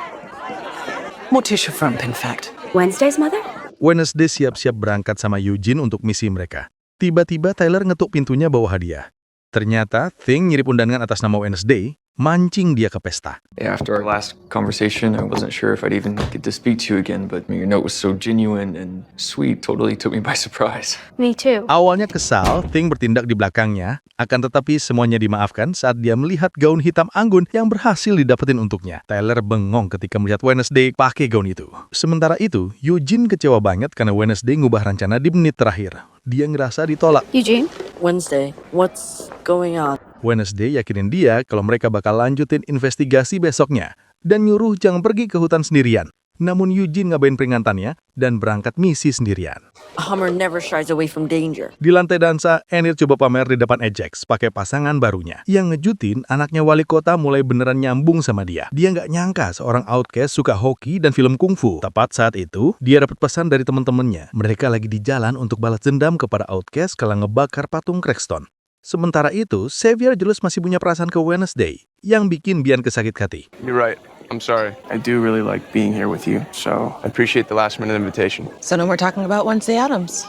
Morticia Frump, in fact. Wednesday's mother? Wednesday siap-siap berangkat sama Eugene untuk misi mereka. Tiba-tiba Tyler ngetuk pintunya bawa hadiah. Ternyata Thing ngirim undangan atas nama Wednesday, mancing dia ke pesta. Yeah, after our last conversation, I wasn't sure if I'd even get to speak to you again, but your note was so genuine and sweet, totally took me by surprise. Me too. Awalnya kesal, Thing bertindak di belakangnya, akan tetapi semuanya dimaafkan saat dia melihat gaun hitam anggun yang berhasil didapetin untuknya. Tyler bengong ketika melihat Wednesday pakai gaun itu. Sementara itu, Eugene kecewa banget karena Wednesday ngubah rencana di menit terakhir. Dia ngerasa ditolak. Eugene? Wednesday, what's going on? Wednesday yakinin dia kalau mereka bakal lanjutin investigasi besoknya dan nyuruh jangan pergi ke hutan sendirian. Namun Eugene ngabain peringatannya dan berangkat misi sendirian. A Hummer never shies away from danger. Di lantai dansa, Enid coba pamer di depan Ajax pakai pasangan barunya. Yang ngejutin, anaknya wali kota mulai beneran nyambung sama dia. Dia nggak nyangka seorang outcast suka hoki dan film kungfu. Tepat saat itu, dia dapat pesan dari teman-temannya. Mereka lagi di jalan untuk balas dendam kepada outcast kalau ngebakar patung Cragston. Sementara itu, Xavier jelas masih punya perasaan ke Wednesday, yang bikin Bian kesakit hati. You're right. I'm sorry. I do really like being here with you, so I appreciate the last-minute invitation. So now we're talking about Wednesday Adams.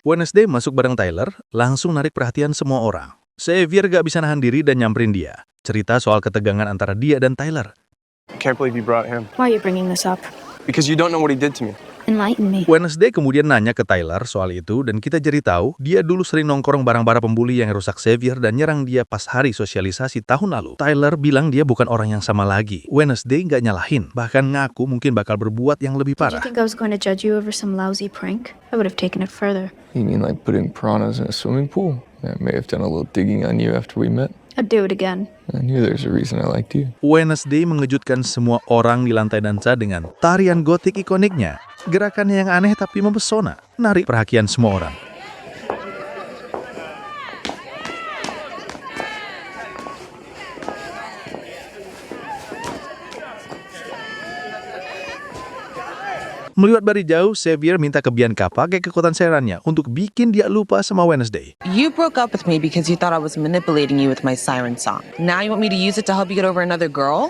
Wednesday masuk bareng Tyler, langsung narik perhatian semua orang. Xavier gak bisa nahan diri dan nyamperin dia. Cerita soal ketegangan antara dia dan Tyler. I can't believe you brought him. Why are you bringing this up? Because you don't know what he did to me. Enlighten me. Wednesday kemudian nanya ke Tyler soal itu dan kita jadi tahu dia dulu sering nongkrong bareng para pembuli yang rusak Xavier dan nyerang dia pas hari sosialisasi tahun lalu. Tyler bilang dia bukan orang yang sama lagi. Wednesday nggak nyalahin, bahkan ngaku mungkin bakal berbuat yang lebih Did you parah. think I was going to judge you over some lousy prank? I would have taken it further. You mean like putting piranhas in a swimming pool? I may have done a little digging on you after we met. I'd do it again. I knew there's a reason I liked you. Wednesday mengejutkan semua orang di lantai dansa dengan tarian gotik ikoniknya. Gerakannya yang aneh tapi mempesona, menarik perhatian semua orang. Melihat dari jauh, Xavier minta ke Bianca pakai kekuatan serannya untuk bikin dia lupa sama Wednesday. You broke up with me because you thought I was manipulating you with my siren song. Now you want me to use it to help you get over another girl?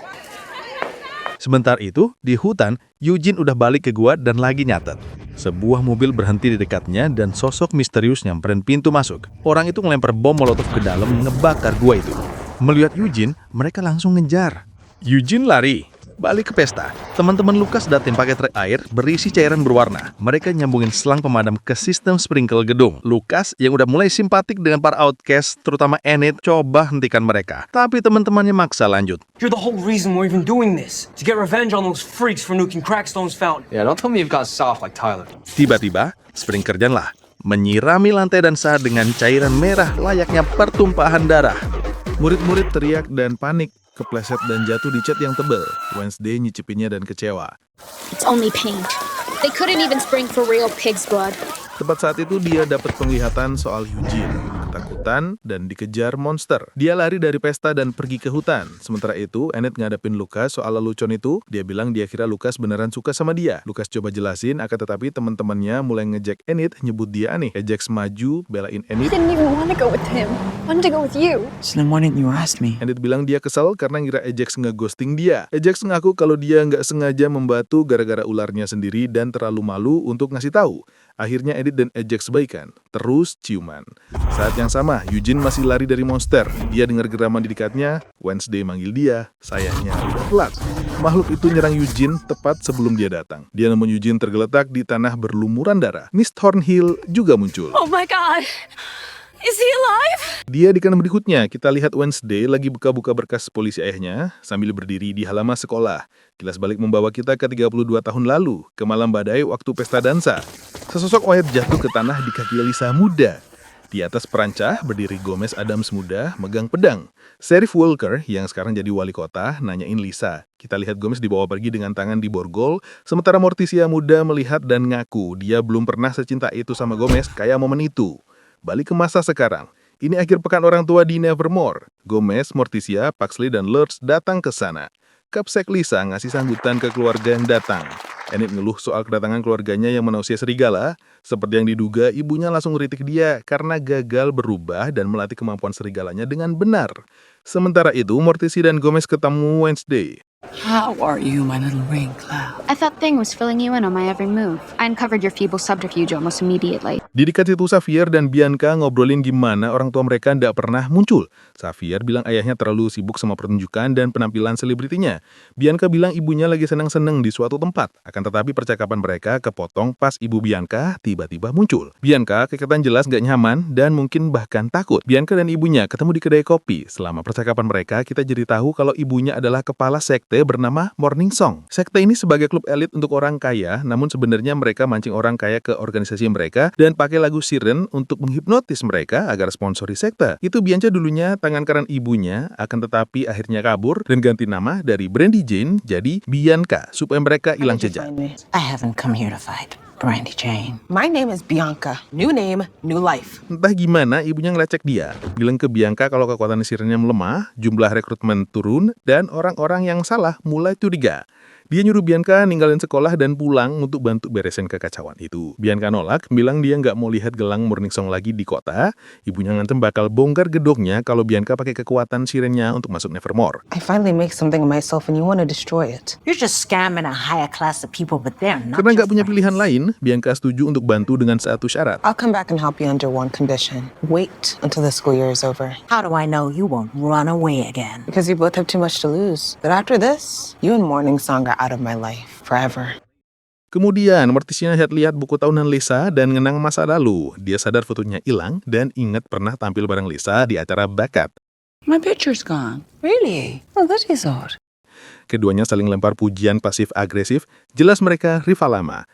Sebentar itu, di hutan, Eugene udah balik ke gua dan lagi nyatet. Sebuah mobil berhenti di dekatnya dan sosok misterius nyamperin pintu masuk. Orang itu ngelempar bom molotov ke dalam ngebakar gua itu. Melihat Eugene, mereka langsung ngejar. Eugene lari. Balik ke pesta, teman-teman Lucas datang pakai truk air berisi cairan berwarna. Mereka nyambungin selang pemadam ke sistem sprinkle gedung. Lucas yang udah mulai simpatik dengan para outcast, terutama Enid, coba hentikan mereka. Tapi teman-temannya maksa lanjut. You're the whole reason we're even doing this. To get revenge on those freaks for nuking Crackstone's fountain. Yeah, don't tell me you've got soft like Tyler. Tiba-tiba, sprinkler janlah menyirami lantai dansa dengan cairan merah layaknya pertumpahan darah. Murid-murid teriak dan panik, kepleset dan jatuh di cat yang tebal. Wednesday nyicipinnya dan kecewa. It's only paint. They couldn't even spring for real pig's blood. Tepat saat itu dia dapat penglihatan soal Eugene, ketakutan dan dikejar monster. Dia lari dari pesta dan pergi ke hutan. Sementara itu, Enid ngadepin Lucas soal lelucon itu. Dia bilang dia kira Lucas beneran suka sama dia. Lucas coba jelasin, akan tetapi teman-temannya mulai ngejek Enid, nyebut dia aneh. Ajax maju, belain I Iya. Enid. didn't even want to go with him. I wanted to go with you. So then why didn't you ask me? Enid bilang dia kesel karena ngira Ajax ngeghosting dia. Ajax ngaku kalau dia nggak sengaja membatu gara-gara ularnya sendiri dan terlalu malu untuk ngasih tahu. Akhirnya Enid dan Ajax baikan, terus ciuman. Saat yang sama, Eugene masih lari dari monster. Dia dengar geraman di dekatnya, Wednesday manggil dia, sayangnya udah telat. Makhluk itu nyerang Eugene tepat sebelum dia datang. Dia nemu Eugene tergeletak di tanah berlumuran darah. Miss Thornhill juga muncul. Oh my god! Is he alive? Dia di kanan berikutnya, kita lihat Wednesday lagi buka-buka berkas polisi ayahnya sambil berdiri di halaman sekolah. Kilas balik membawa kita ke 32 tahun lalu, ke malam badai waktu pesta dansa. Sesosok wayar jatuh ke tanah di kaki Lisa muda. Di atas perancah berdiri Gomez Adams muda megang pedang. Sheriff Walker yang sekarang jadi wali kota nanyain Lisa. Kita lihat Gomez dibawa pergi dengan tangan di borgol, sementara Morticia muda melihat dan ngaku dia belum pernah secinta itu sama Gomez kayak momen itu. Balik ke masa sekarang. Ini akhir pekan orang tua di Nevermore. Gomez, Morticia, Paxley, dan Lurch datang ke sana. Kapsek Lisa ngasih sambutan ke keluarga yang datang. Enid ngeluh soal kedatangan keluarganya yang manusia serigala. Seperti yang diduga, ibunya langsung ngeritik dia karena gagal berubah dan melatih kemampuan serigalanya dengan benar. Sementara itu, Morticia dan Gomez ketemu Wednesday. How are you, my little rain cloud? I thought Thing was filling you in on my every move. I uncovered your feeble subterfuge almost immediately. Di dekat situ Xavier dan Bianca ngobrolin gimana orang tua mereka nggak pernah muncul. Xavier bilang ayahnya terlalu sibuk sama pertunjukan dan penampilan selebritinya. Bianca bilang ibunya lagi seneng-seneng di suatu tempat. Akan tetapi percakapan mereka kepotong pas ibu Bianca tiba-tiba muncul. Bianca kelihatan jelas nggak nyaman dan mungkin bahkan takut. Bianca dan ibunya ketemu di kedai kopi. Selama percakapan mereka, kita jadi tahu kalau ibunya adalah kepala sekte bernama Morning Song. Sekte ini sebagai klub elit untuk orang kaya, namun sebenarnya mereka mancing orang kaya ke organisasi mereka dan pakai lagu siren untuk menghipnotis mereka agar sponsori sekte. Itu Bianca dulunya tangan kanan ibunya, akan tetapi akhirnya kabur dan ganti nama dari Brandy Jane jadi Bianca supaya mereka hilang jejak. I haven't come here to fight. Brandy Jane. My name is Bianca. New name, new life. Entah gimana ibunya ngelecek dia. Bilang ke Bianca kalau kekuatan sirennya melemah, jumlah rekrutmen turun, dan orang-orang yang salah mulai curiga. Dia nyuruh Bianca ninggalin sekolah dan pulang untuk bantu beresin kekacauan itu. Bianca nolak, bilang dia nggak mau lihat gelang Morning Song lagi di kota. Ibunya ngancem bakal bongkar gedungnya kalau Bianca pakai kekuatan sirennya untuk masuk Nevermore. I finally make something of myself and you want to destroy it. You're just scamming a higher class of people, but they're not. Karena nggak punya pilihan lain, Dan Bianca setuju untuk bantu dengan satu syarat. I'll come back and help you under one condition. Wait until the school year is over. How do I know you won't run away again? Because you both have too much to lose. But after this, you and Morning Song are out of my life forever. Kemudian Morticia lihat buku tahunan Lisa dan ngenang masa lalu. Dia sadar fotonya hilang dan ingat pernah tampil bareng Lisa di acara bakat. My picture's gone. Really? Oh, that is odd. Keduanya saling lempar pujian pasif-agresif, jelas mereka rival lama.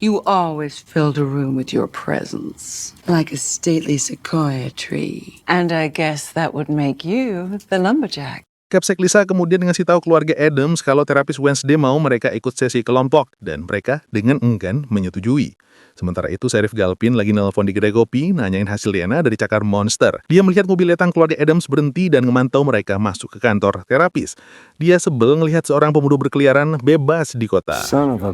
You always filled a room with your presence, like a stately sequoia tree. And I guess that would make you the lumberjack. Capsek Lisa kemudian ngasih tahu keluarga Adams kalau terapis Wednesday mau mereka ikut sesi kelompok, dan mereka dengan enggan menyetujui. Sementara itu, Sheriff Galpin lagi nelpon di kedai kopi, nanyain hasil DNA dari cakar monster. Dia melihat mobil letang keluarga Adams berhenti dan memantau mereka masuk ke kantor terapis. Dia sebel ngelihat seorang pembunuh berkeliaran bebas di kota. Son of a...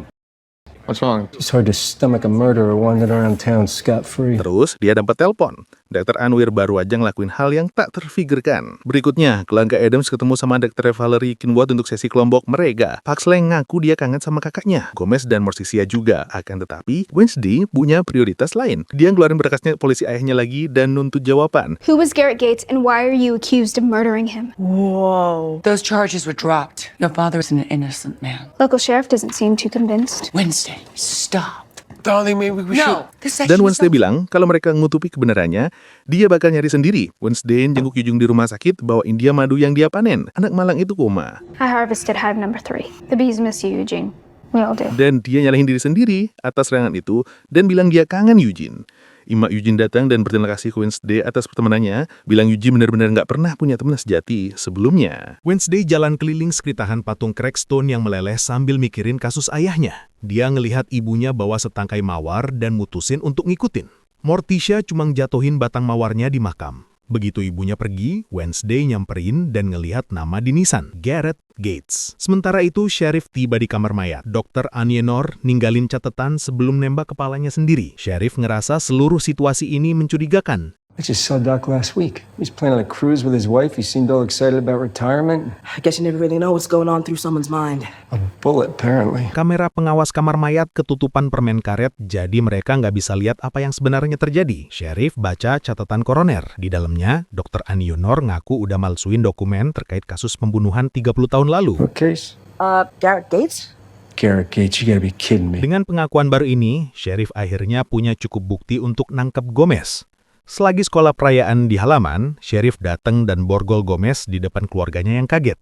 What's wrong? It's hard to stomach a murderer wandering around town scot-free. Terus, dia dapat telepon. Dr. Anwir baru aja ngelakuin hal yang tak terfikirkan. Berikutnya, keluarga Adams ketemu sama Dr. Valerie Kinwood untuk sesi kelompok mereka. Paxley ngaku dia kangen sama kakaknya. Gomez dan Morticia juga. Akan tetapi, Wednesday punya prioritas lain. Dia ngeluarin berkasnya polisi ayahnya lagi dan nuntut jawaban. Who was Garrett Gates and why are you accused of murdering him? Whoa. Those charges were dropped. Your father is an innocent man. Local sheriff doesn't seem too convinced. Wednesday, stop. Darling, maybe we should... Dan Wednesday bilang kalau mereka ngutupi kebenarannya, dia bakal nyari sendiri. Wednesday jenguk Yujung di rumah sakit, bawain dia madu yang dia panen. Anak malang itu koma. I harvested hive number 3. The bees miss you, Eugene. We all do. Dan dia nyalahin diri sendiri atas serangan itu dan bilang dia kangen Eugene. Imak Eugene datang dan berterima kasih ke Wednesday atas pertemanannya, bilang Eugene benar-benar nggak pernah punya teman sejati sebelumnya. Wednesday jalan keliling sekretahan patung Crackstone yang meleleh sambil mikirin kasus ayahnya. Dia ngelihat ibunya bawa setangkai mawar dan mutusin untuk ngikutin. Morticia cuma jatuhin batang mawarnya di makam. Begitu ibunya pergi, Wednesday nyamperin dan ngelihat nama di nisan, Garrett Gates. Sementara itu, Sheriff tiba di kamar mayat. Dr. Anienor ninggalin catatan sebelum nembak kepalanya sendiri. Sheriff ngerasa seluruh situasi ini mencurigakan. I just saw Doc last week. He's planning a cruise with his wife. He seemed all excited about retirement. I guess you never really know what's going on through someone's mind. A bullet, apparently. Kamera pengawas kamar mayat ketutupan permen karet, jadi mereka nggak bisa lihat apa yang sebenarnya terjadi. Sheriff baca catatan koroner. Di dalamnya, Dr. Anienor ngaku udah malsuin dokumen terkait kasus pembunuhan 30 tahun lalu. What case? Garrett Gates? Garrett Gates, you gotta be kidding me. Dengan pengakuan baru ini, Sheriff akhirnya punya cukup bukti untuk nangkep Gomez. Selagi sekolah perayaan di halaman, Sheriff datang dan borgol Gomez di depan keluarganya yang kaget.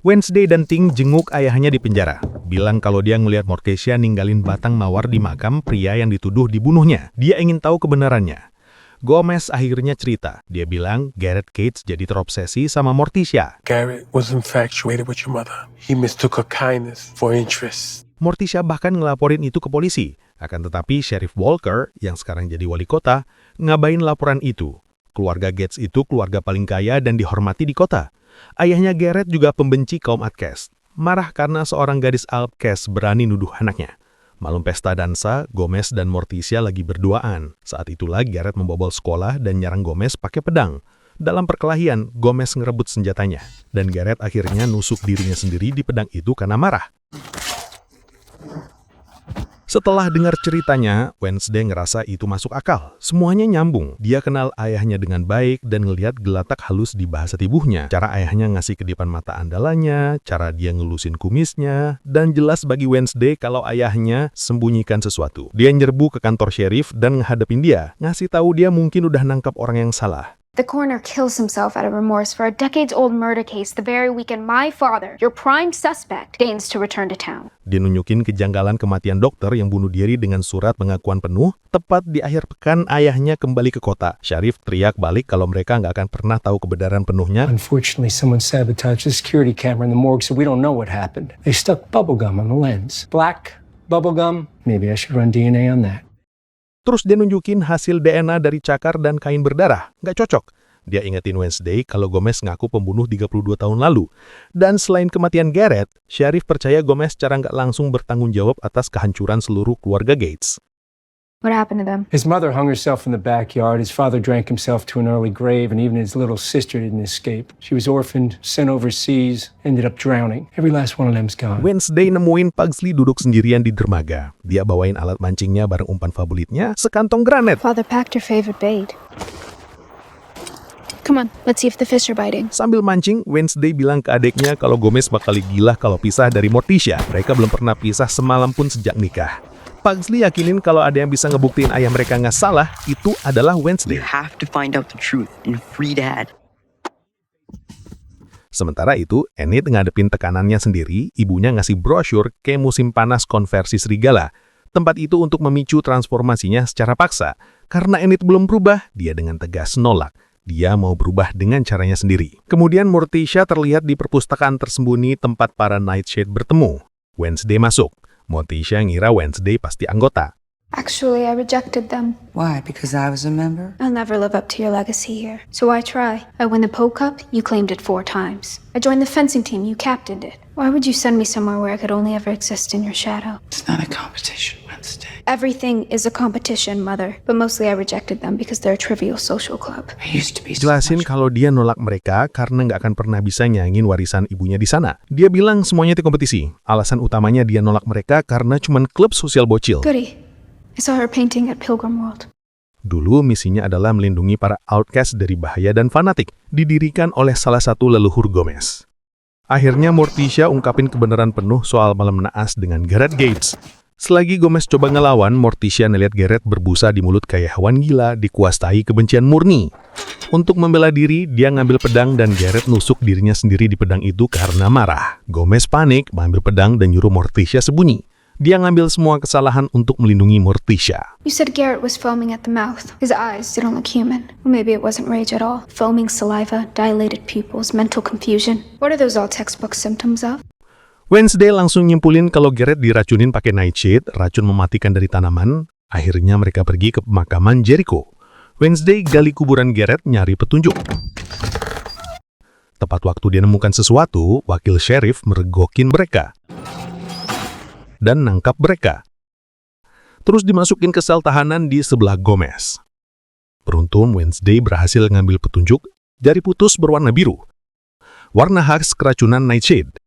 Wednesday dan Ting jenguk ayahnya di penjara, bilang kalau dia ngelihat Morticia ninggalin batang mawar di makam pria yang dituduh dibunuhnya. Dia ingin tahu kebenarannya. Gomez akhirnya cerita. Dia bilang Garrett Gates jadi terobsesi sama Morticia. Garrett was infatuated with your mother. He mistook her kindness for interest. Morticia bahkan ngelaporin itu ke polisi. Akan tetapi Sheriff Walker, yang sekarang jadi wali kota, ngabain laporan itu. Keluarga Gates itu keluarga paling kaya dan dihormati di kota. Ayahnya Garrett juga pembenci kaum outcast. Marah karena seorang gadis outcast berani nuduh anaknya. Malam pesta dansa, Gomez dan Morticia lagi berduaan. Saat itulah Garrett membobol sekolah dan nyerang Gomez pakai pedang. Dalam perkelahian, Gomez ngerebut senjatanya. Dan Garrett akhirnya nusuk dirinya sendiri di pedang itu karena marah. Setelah dengar ceritanya, Wednesday ngerasa itu masuk akal. Semuanya nyambung. Dia kenal ayahnya dengan baik dan ngelihat gelatak halus di bahasa tubuhnya. Cara ayahnya ngasih kedipan mata andalannya, cara dia ngelusin kumisnya, dan jelas bagi Wednesday kalau ayahnya sembunyikan sesuatu. Dia nyerbu ke kantor sheriff dan ngehadapin dia, ngasih tahu dia mungkin udah nangkap orang yang salah. The coroner kills himself out of remorse for a decades-old murder case the very weekend my father, your prime suspect, deigns to return to town. Dia nunjukin kejanggalan kematian dokter yang bunuh diri dengan surat pengakuan penuh. Tepat di akhir pekan, ayahnya kembali ke kota. Sheriff teriak balik kalau mereka nggak akan pernah tahu kebenaran penuhnya. Unfortunately, someone sabotaged the security camera in the morgue, so we don't know what happened. They stuck bubblegum on the lens. Black bubblegum? Maybe I should run DNA on that. Terus dia nunjukin hasil DNA dari cakar dan kain berdarah. Nggak cocok. Dia ingetin Wednesday kalau Gomez ngaku pembunuh 32 tahun lalu. Dan selain kematian Garrett, Sheriff percaya Gomez secara nggak langsung bertanggung jawab atas kehancuran seluruh keluarga Gates. What happened to them? His mother hung herself in the backyard. His father drank himself to an early grave, and even his little sister didn't escape. She was orphaned, sent overseas, ended up drowning. Every last one of them's gone. Wednesday nemuin Pugsley duduk sendirian di dermaga. Dia bawain alat mancingnya bareng umpan favoritnya, sekantong granet. Father packed her favorite bait. Come on, let's see if the fish are biting. Sambil mancing, Wednesday bilang ke adiknya kalau Gomez bakal gila kalau pisah dari Morticia. Mereka belum pernah pisah semalam pun sejak nikah. Pugsley yakinin kalau ada yang bisa ngebuktiin ayah mereka nggak salah, itu adalah Wednesday. You have to find out the truth and free Dad. Sementara itu, Enid ngadepin tekanannya sendiri, ibunya ngasih brosur ke musim panas konversi serigala. Tempat itu untuk memicu transformasinya secara paksa. Karena Enid belum berubah, dia dengan tegas nolak. Dia mau berubah dengan caranya sendiri. Kemudian Morticia terlihat di perpustakaan tersembunyi tempat para Nightshade bertemu. Wednesday masuk. Morticia ngira Wednesday pasti anggota. Actually, I rejected them. Why? Because I was a member? I'll never live up to your legacy here. So why try? I win the Poe Cup, you claimed it 4 times. I joined the fencing team, you captained it. Why would you send me somewhere where I could only ever exist in your shadow? It's not a competition, Wednesday. Everything is a competition, Mother. But mostly I rejected them because they're a trivial social club. I used to be Jelasin kalau dia nolak mereka karena nggak akan pernah bisa nyangin warisan ibunya di sana. Dia bilang semuanya itu kompetisi. Alasan utamanya dia nolak mereka karena cuman klub sosial bocil. Goody. I saw her painting at Pilgrim World. Dulu misinya adalah melindungi para outcast dari bahaya dan fanatik, didirikan oleh salah satu leluhur Gomez. Akhirnya Morticia ungkapin kebenaran penuh soal malam naas dengan Gareth Gates. Selagi Gomez coba ngelawan, Morticia ngeliat Gareth berbusa di mulut kayak hewan gila, dikuasai kebencian murni. Untuk membela diri, dia ngambil pedang dan Gareth nusuk dirinya sendiri di pedang itu karena marah. Gomez panik, mengambil pedang dan nyuruh Morticia sembunyi. Dia ngambil semua kesalahan untuk melindungi Morticia. You said Garrett was foaming at the mouth. His eyes didn't look human. Well, maybe it wasn't rage at all. Foaming saliva, dilated pupils, mental confusion. What are those all textbook symptoms of? Wednesday langsung nyimpulin kalau Garrett diracunin pakai Nightshade, racun mematikan dari tanaman. Akhirnya mereka pergi ke pemakaman Jericho. Wednesday gali kuburan Garrett nyari petunjuk. Tepat waktu dia nemukan sesuatu, wakil sheriff meregokin mereka dan nangkap mereka. Terus dimasukin ke sel tahanan di sebelah Gomez. Beruntung Wednesday berhasil ngambil petunjuk, jari putus berwarna biru. Warna khas keracunan Nightshade.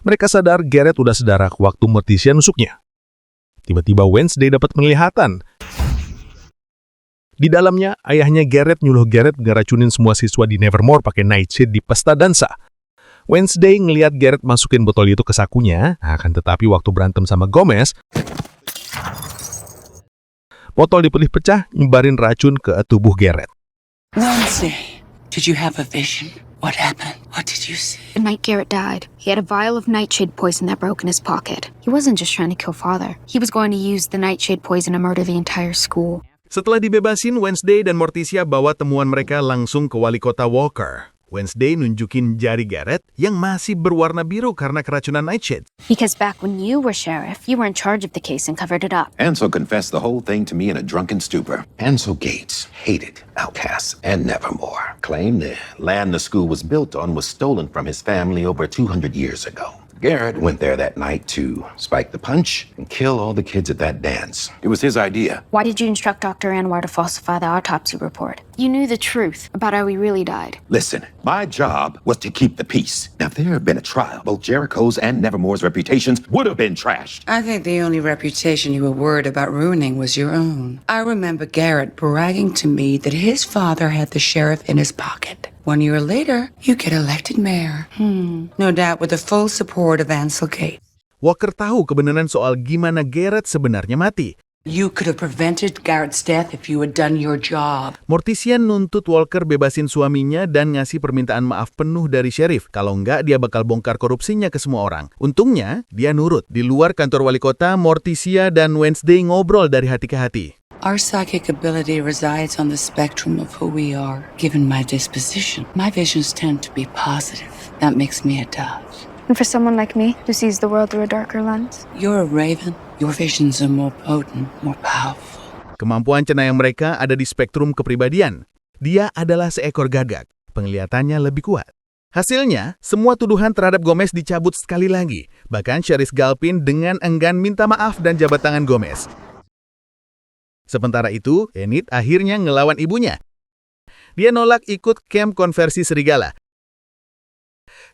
Mereka sadar Garrett udah sedarak waktu Morticia nusuknya. Tiba-tiba Wednesday dapat penglihatan. Di dalamnya, ayahnya Garrett nyuruh Garrett ngeracunin semua siswa di Nevermore pakai Nightshade di pesta dansa. Wednesday ngelihat Garrett masukin botol itu ke sakunya, akan tetapi waktu berantem sama Gomez, botol dipilih pecah, nyebarin racun ke tubuh Garrett. Wednesday, did you have a vision? What happened? What did you see? The night Garrett died, he had a vial of nightshade poison that broke in his pocket. He wasn't just trying to kill Father. He was going to use the nightshade poison to murder the entire school. Setelah dibebasin, Wednesday dan Morticia bawa temuan mereka langsung ke wali kota Walker. Wednesday nunjukin jari Garrett yang masih berwarna biru karena keracunan Nightshade. Because back when you were sheriff, you were in charge of the case and covered it up. Ansel confessed the whole thing to me in a drunken stupor. Ansel Gates hated outcasts and Nevermore. Claimed the land the school was built on was stolen from his family over 200 years ago. Garrett went there that night to spike the punch and kill all the kids at that dance. It was his idea. Why did you instruct Dr. Anwar to falsify the autopsy report? You knew the truth about how he really died. Listen, my job was to keep the peace. Now, if there had been a trial, both Jericho's and Nevermore's reputations would have been trashed. I think the only reputation you were worried about ruining was your own. I remember Garrett bragging to me that his father had the sheriff in his pocket. 1 year later, you get elected mayor. No doubt with the full support of Ansel Gates. Walker tahu kebenaran soal gimana Garrett sebenarnya mati. You could have prevented Garrett's death if you had done your job. Morticia nuntut Walker bebasin suaminya dan ngasih permintaan maaf penuh dari sheriff. Kalau enggak, dia bakal bongkar korupsinya ke semua orang. Untungnya, dia nurut. Di luar kantor wali kota, Morticia dan Wednesday ngobrol dari hati ke hati. Our psychic ability resides on the spectrum of who we are. Given my disposition, my visions tend to be positive. That makes me a dove. And for someone like me, who sees the world through a darker lens? You're a raven. Your visions are more potent, more powerful. Kemampuan cenayang mereka ada di spektrum kepribadian. Dia adalah seekor gagak. Penglihatannya lebih kuat. Hasilnya, semua tuduhan terhadap Gomez dicabut sekali lagi. Bahkan Sheriff Galpin dengan enggan minta maaf dan jabat tangan Gomez. Sementara itu, Enid akhirnya ngelawan ibunya. Dia nolak ikut camp konversi serigala.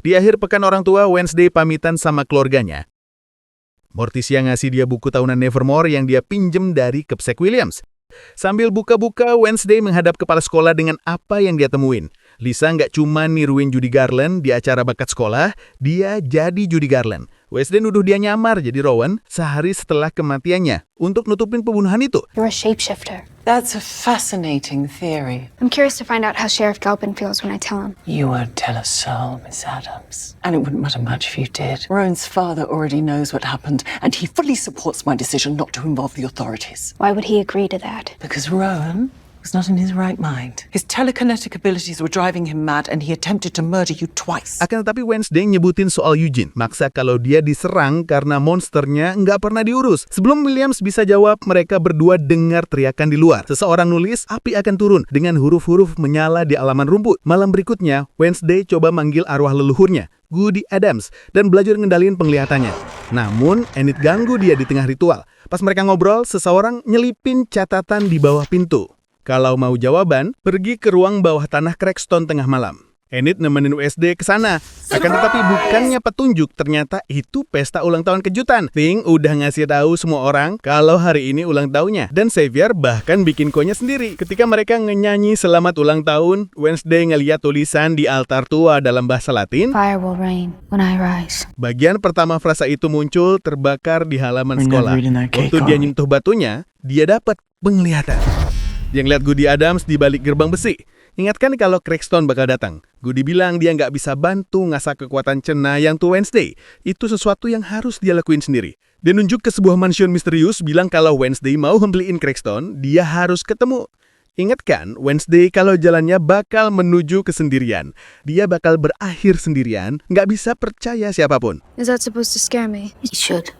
Di akhir pekan orang tua, Wednesday pamitan sama keluarganya. Morticia ngasih dia buku tahunan Nevermore yang dia pinjem dari Kepsek Williams. Sambil buka-buka, Wednesday menghadap kepala sekolah dengan apa yang dia temuin. Lisa nggak cuma niruin Judy Garland di acara bakat sekolah, dia jadi Judy Garland. Wednesday nuduh dia nyamar jadi Rowan sehari setelah kematiannya untuk nutupin pembunuhan itu. You're a shapeshifter. That's a fascinating theory. I'm curious to find out how Sheriff Galpin feels when I tell him. You won't tell a soul, Miss Adams. And it wouldn't matter much if you did. Rowan's father already knows what happened, and he fully supports my decision not to involve the authorities. Why would he agree to that? Because Rowan was not in his right mind. His telekinetic abilities were driving him mad, and he attempted to murder you twice. Akan tetapi Wednesday nyebutin soal Eugene, maksa kalau dia diserang karena monsternya nggak pernah diurus. Sebelum Williams bisa jawab, mereka berdua dengar teriakan di luar. Seseorang nulis, api akan turun dengan huruf-huruf menyala di alaman rumput. Malam berikutnya, Wednesday coba manggil arwah leluhurnya, Goody Adams, dan belajar ngendaliin penglihatannya. Namun, Enid ganggu dia di tengah ritual. Pas mereka ngobrol, seseorang nyelipin catatan di bawah pintu. Kalau mau jawaban, pergi ke ruang bawah tanah Crackstone tengah malam. Enid nemenin Wednesday ke sana. Akan tetapi bukannya petunjuk, ternyata itu pesta ulang tahun kejutan. Thing udah ngasih tahu semua orang kalau hari ini ulang tahunnya. Dan Xavier bahkan bikin konya sendiri. Ketika mereka ngenyanyi selamat ulang tahun, Wednesday ngeliat tulisan di altar tua dalam bahasa Latin. Fire will rain when I rise. Bagian pertama frasa itu muncul terbakar di halaman sekolah. Waktu dia nyentuh batunya, dia dapat penglihatan. Dia ngeliat Goody Adams di balik gerbang besi. Ingatkan kalau Crackstone bakal datang. Goody bilang dia nggak bisa bantu ngasah kekuatan cenayang tuh Wednesday. Itu sesuatu yang harus dia lakuin sendiri. Dia nunjuk ke sebuah mansion misterius, bilang kalau Wednesday mau hembeliin Crackstone, dia harus ketemu. Ingatkan, Wednesday kalau jalannya bakal menuju kesendirian. Dia bakal berakhir sendirian, nggak bisa percaya siapapun. Is that supposed to scare me? It should.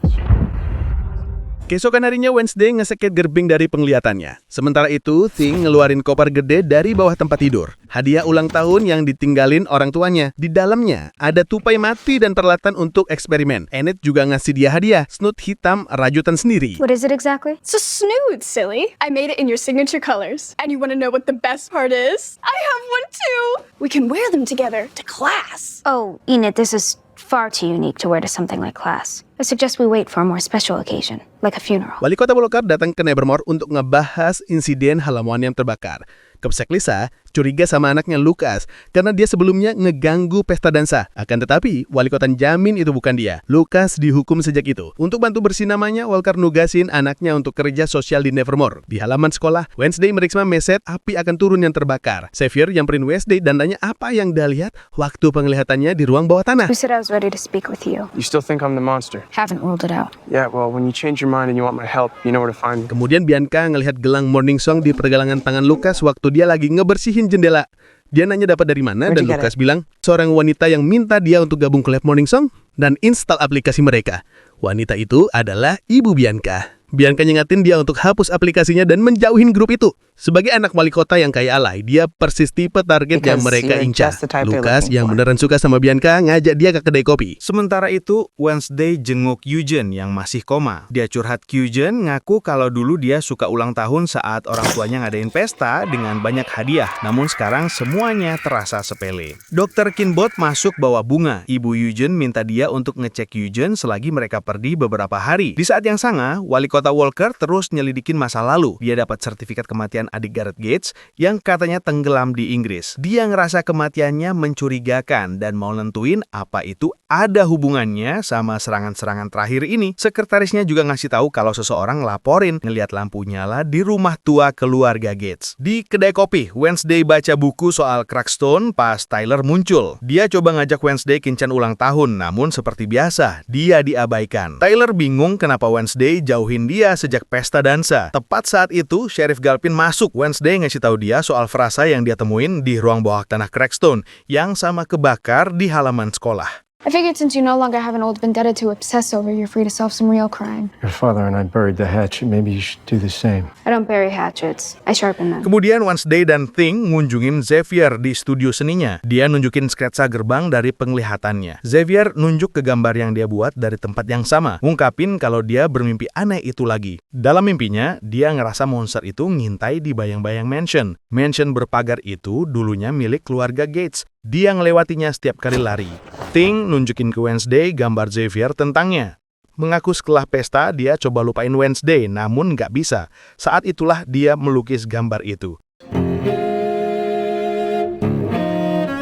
Keesokan harinya Wednesday ngeseket gerbing dari penglihatannya. Sementara itu, Thing ngeluarin koper gede dari bawah tempat tidur. Hadiah ulang tahun yang ditinggalin orang tuanya. Di dalamnya ada tupai mati dan peralatan untuk eksperimen. Enid juga ngasih dia hadiah, snoot hitam rajutan sendiri. What is it exactly? It's a snood, silly. I made it in your signature colors. And you want to know what the best part is? I have one too. We can wear them together to class. Oh, Enid, this is far too unique to wear to something like class. I suggest we wait for a more special occasion, like a funeral. Wali kota Bolokar datang ke Nevermore untuk ngebahas insiden halaman yang terbakar. Kepsek Lisa curiga sama anaknya Lucas karena dia sebelumnya ngeganggu pesta dansa. Akan tetapi, wali kota jamin itu bukan dia. Lucas dihukum sejak itu. Untuk bantu bersih namanya, Walker nugasin anaknya untuk kerja sosial di Nevermore. Di halaman sekolah, Wednesday meriksa meset api akan turun yang terbakar. Xavier nyamperin Wednesday dan tanya apa yang dia lihat waktu penglihatannya di ruang bawah tanah. Who said I was ready to speak with you? You still think I'm the monster? Haven't ruled it out. Yeah, well, when you change your mind and you want my help, you know where to find me. Kemudian Bianca ngelihat gelang Morning Song di pergelangan tangan Lucas waktu dia lagi ngebersihin jendela. Dia nanya dapat dari mana dan Lucas bilang seorang wanita yang minta dia untuk gabung ke Lab Morning Song dan install aplikasi mereka. Wanita itu adalah Ibu Bianca. Bianca nyengatin dia untuk hapus aplikasinya dan menjauhin grup itu. Sebagai anak wali kota yang kaya alay, dia persis tipe target yang mereka incar. Lucas yang beneran suka sama Bianca ngajak dia ke kedai kopi. Sementara itu, Wednesday jenguk Eugene yang masih koma. Dia curhat ke Eugene, ngaku kalau dulu dia suka ulang tahun saat orang tuanya ngadain pesta dengan banyak hadiah. Namun sekarang semuanya terasa sepele. Dr. Kinbot masuk bawa bunga. Ibu Eugene minta dia untuk ngecek Eugene selagi mereka pergi beberapa hari. Di saat yang sama, wali kota Walker terus nyelidikin masa lalu. Dia dapat sertifikat kematian adik Gareth Gates yang katanya tenggelam di Inggris. Dia ngerasa kematiannya mencurigakan dan mau nentuin apa itu ada hubungannya sama serangan-serangan terakhir ini. Sekretarisnya juga ngasih tahu kalau seseorang laporin ngelihat lampu nyala di rumah tua keluarga Gates. Di kedai kopi, Wednesday baca buku soal Crackstone pas Tyler muncul. Dia coba ngajak Wednesday kencan ulang tahun, namun seperti biasa, dia diabaikan. Tyler bingung kenapa Wednesday jauhin dia sejak pesta dansa. Tepat saat itu, Sheriff Galpin masuk. Wednesday ngasih tahu dia soal frasa yang dia temuin di ruang bawah tanah Crackstone yang sama kebakar di halaman sekolah. I figured since you no longer have an old vendetta to obsess over, you're free to solve some real crime. Your father and I buried the hatchet. Maybe you should do the same. I don't bury hatchets. I sharpen them. Kemudian Wednesday dan Thing ngunjungin Xavier di studio seninya. Dia nunjukin sketsa gerbang dari penglihatannya. Xavier nunjuk ke gambar yang dia buat dari tempat yang sama, ngungkapin kalau dia bermimpi aneh itu lagi. Dalam mimpinya, dia ngerasa monster itu ngintai di bayang-bayang mansion. Mansion berpagar itu dulunya milik keluarga Gates. Dia ngelewatinya setiap kali lari. Thing nunjukin ke Wednesday gambar Xavier tentangnya. Mengaku setelah pesta dia coba lupain Wednesday, namun nggak bisa. Saat itulah dia melukis gambar itu.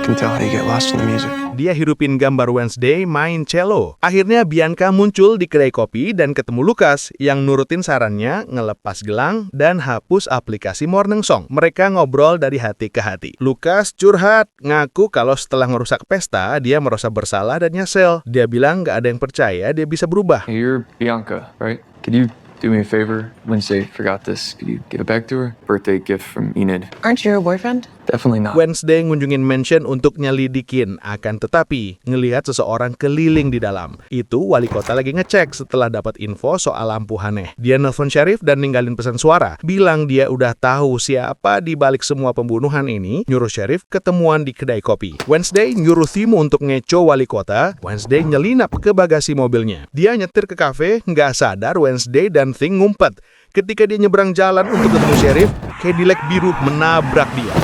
Can tell how you get lost in the music. Dia hirupin gambar Wednesday main cello. Akhirnya Bianca muncul di kedai kopi dan ketemu Lucas yang nurutin sarannya ngelepas gelang dan hapus aplikasi Morning Song. Mereka ngobrol dari hati ke hati. Lucas curhat, ngaku kalau setelah ngerusak pesta, dia merasa bersalah dan nyesel. Dia bilang gak ada yang percaya dia bisa berubah. Hey, you're Bianca, right? Could you do me a favor? Wednesday forgot this. Could you give it back to her? Birthday gift from Enid. Aren't you her boyfriend? Definitely not. Wednesday ngunjungin mansion untuk nyelidikin, akan tetapi ngelihat seseorang keliling di dalam. Itu wali kota lagi ngecek setelah dapat info soal lampu aneh. Dia nelfon sheriff dan ninggalin pesan suara, bilang dia udah tahu siapa di balik semua pembunuhan ini, nyuruh sheriff ketemuan di kedai kopi. Wednesday nyuruh Tim untuk ngeco wali kota. Wednesday nyelinap ke bagasi mobilnya. Dia nyetir ke kafe, nggak sadar Wednesday dan Thing ngumpet. Ketika dia nyebrang jalan untuk ketemu sheriff, Cadillac biru menabrak dia.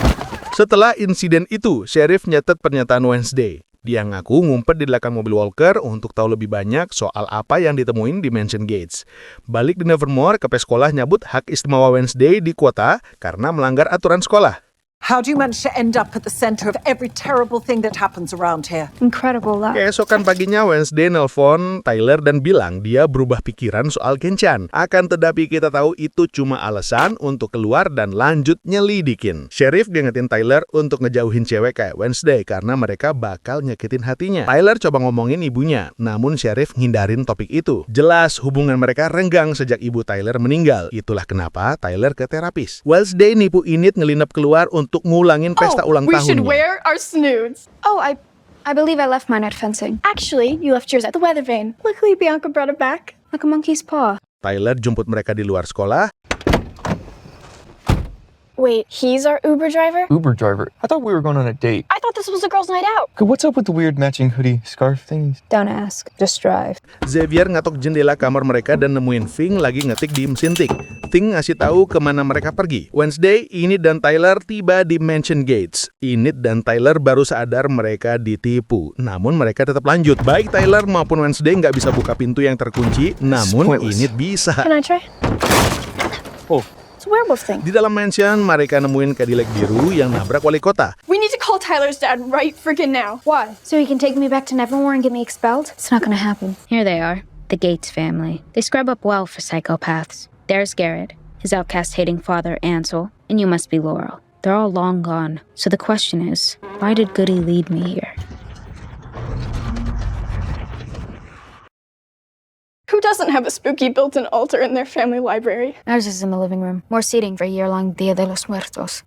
Setelah insiden itu, sheriff nyatet pernyataan Wednesday. Dia ngaku ngumpet di belakang mobil Walker untuk tahu lebih banyak soal apa yang ditemuin di Mansion Gates. Balik di Nevermore, KP sekolah nyabut hak istimewa Wednesday di kota karena melanggar aturan sekolah. How do you manage to end up at the center of every terrible thing that happens around here? Incredible luck. Keesokan paginya Wednesday nelpon Tyler dan bilang dia berubah pikiran soal Genchan. Akan tetapi kita tahu itu cuma alasan untuk keluar dan lanjut nyelidikin. Sheriff ngingetin Tyler untuk ngejauhin cewek kayak Wednesday karena mereka bakal nyakitin hatinya. Tyler coba ngomongin ibunya, namun Sheriff ngindarin topik itu. Jelas hubungan mereka renggang sejak ibu Tyler meninggal. Itulah kenapa Tyler ke terapis. Wednesday nipu Enid ngelinap keluar untuk ngulangin pesta ulang we should tahunnya. wear our snoods. Oh, I believe I left mine at fencing. Actually, you left yours at the weather vane. Luckily, Bianca brought it back. Like a monkey's paw. Tyler jemput mereka di luar sekolah. Wait, he's our Uber driver? Uber driver. I thought we were going on a date. I thought this was a girls' night out. Okay, what's up with the weird matching hoodie scarf thingies? Don't ask, just drive. Xavier ngatok jendela kamar mereka dan nemuin Thing lagi ngetik di mesin tik. Thing ngasih tahu kemana mereka pergi. Wednesday, Enid dan Tyler tiba di Mansion Gates. Enid dan Tyler baru sadar mereka ditipu. Namun mereka tetap lanjut. Baik Tyler maupun Wednesday nggak bisa buka pintu yang terkunci, namun Enid bisa. Can I try? Oh. It's a werewolf thing. Di dalam mansion, mereka nemuin Cadillac biru yang nabrak wali kota. We need to call Tyler's dad right freaking now. Why? So he can take me back to Nevermore and get me expelled? It's not gonna happen. Here they are, the Gates family. They scrub up well for psychopaths. There's Garrett, his outcast-hating father Ansel, and you must be Laurel. They're all long gone. So the question is, why did Goody lead me here? Who doesn't have a spooky built-in altar in their family library? Ours is in the living room. More seating for a year-long Dia de los Muertos.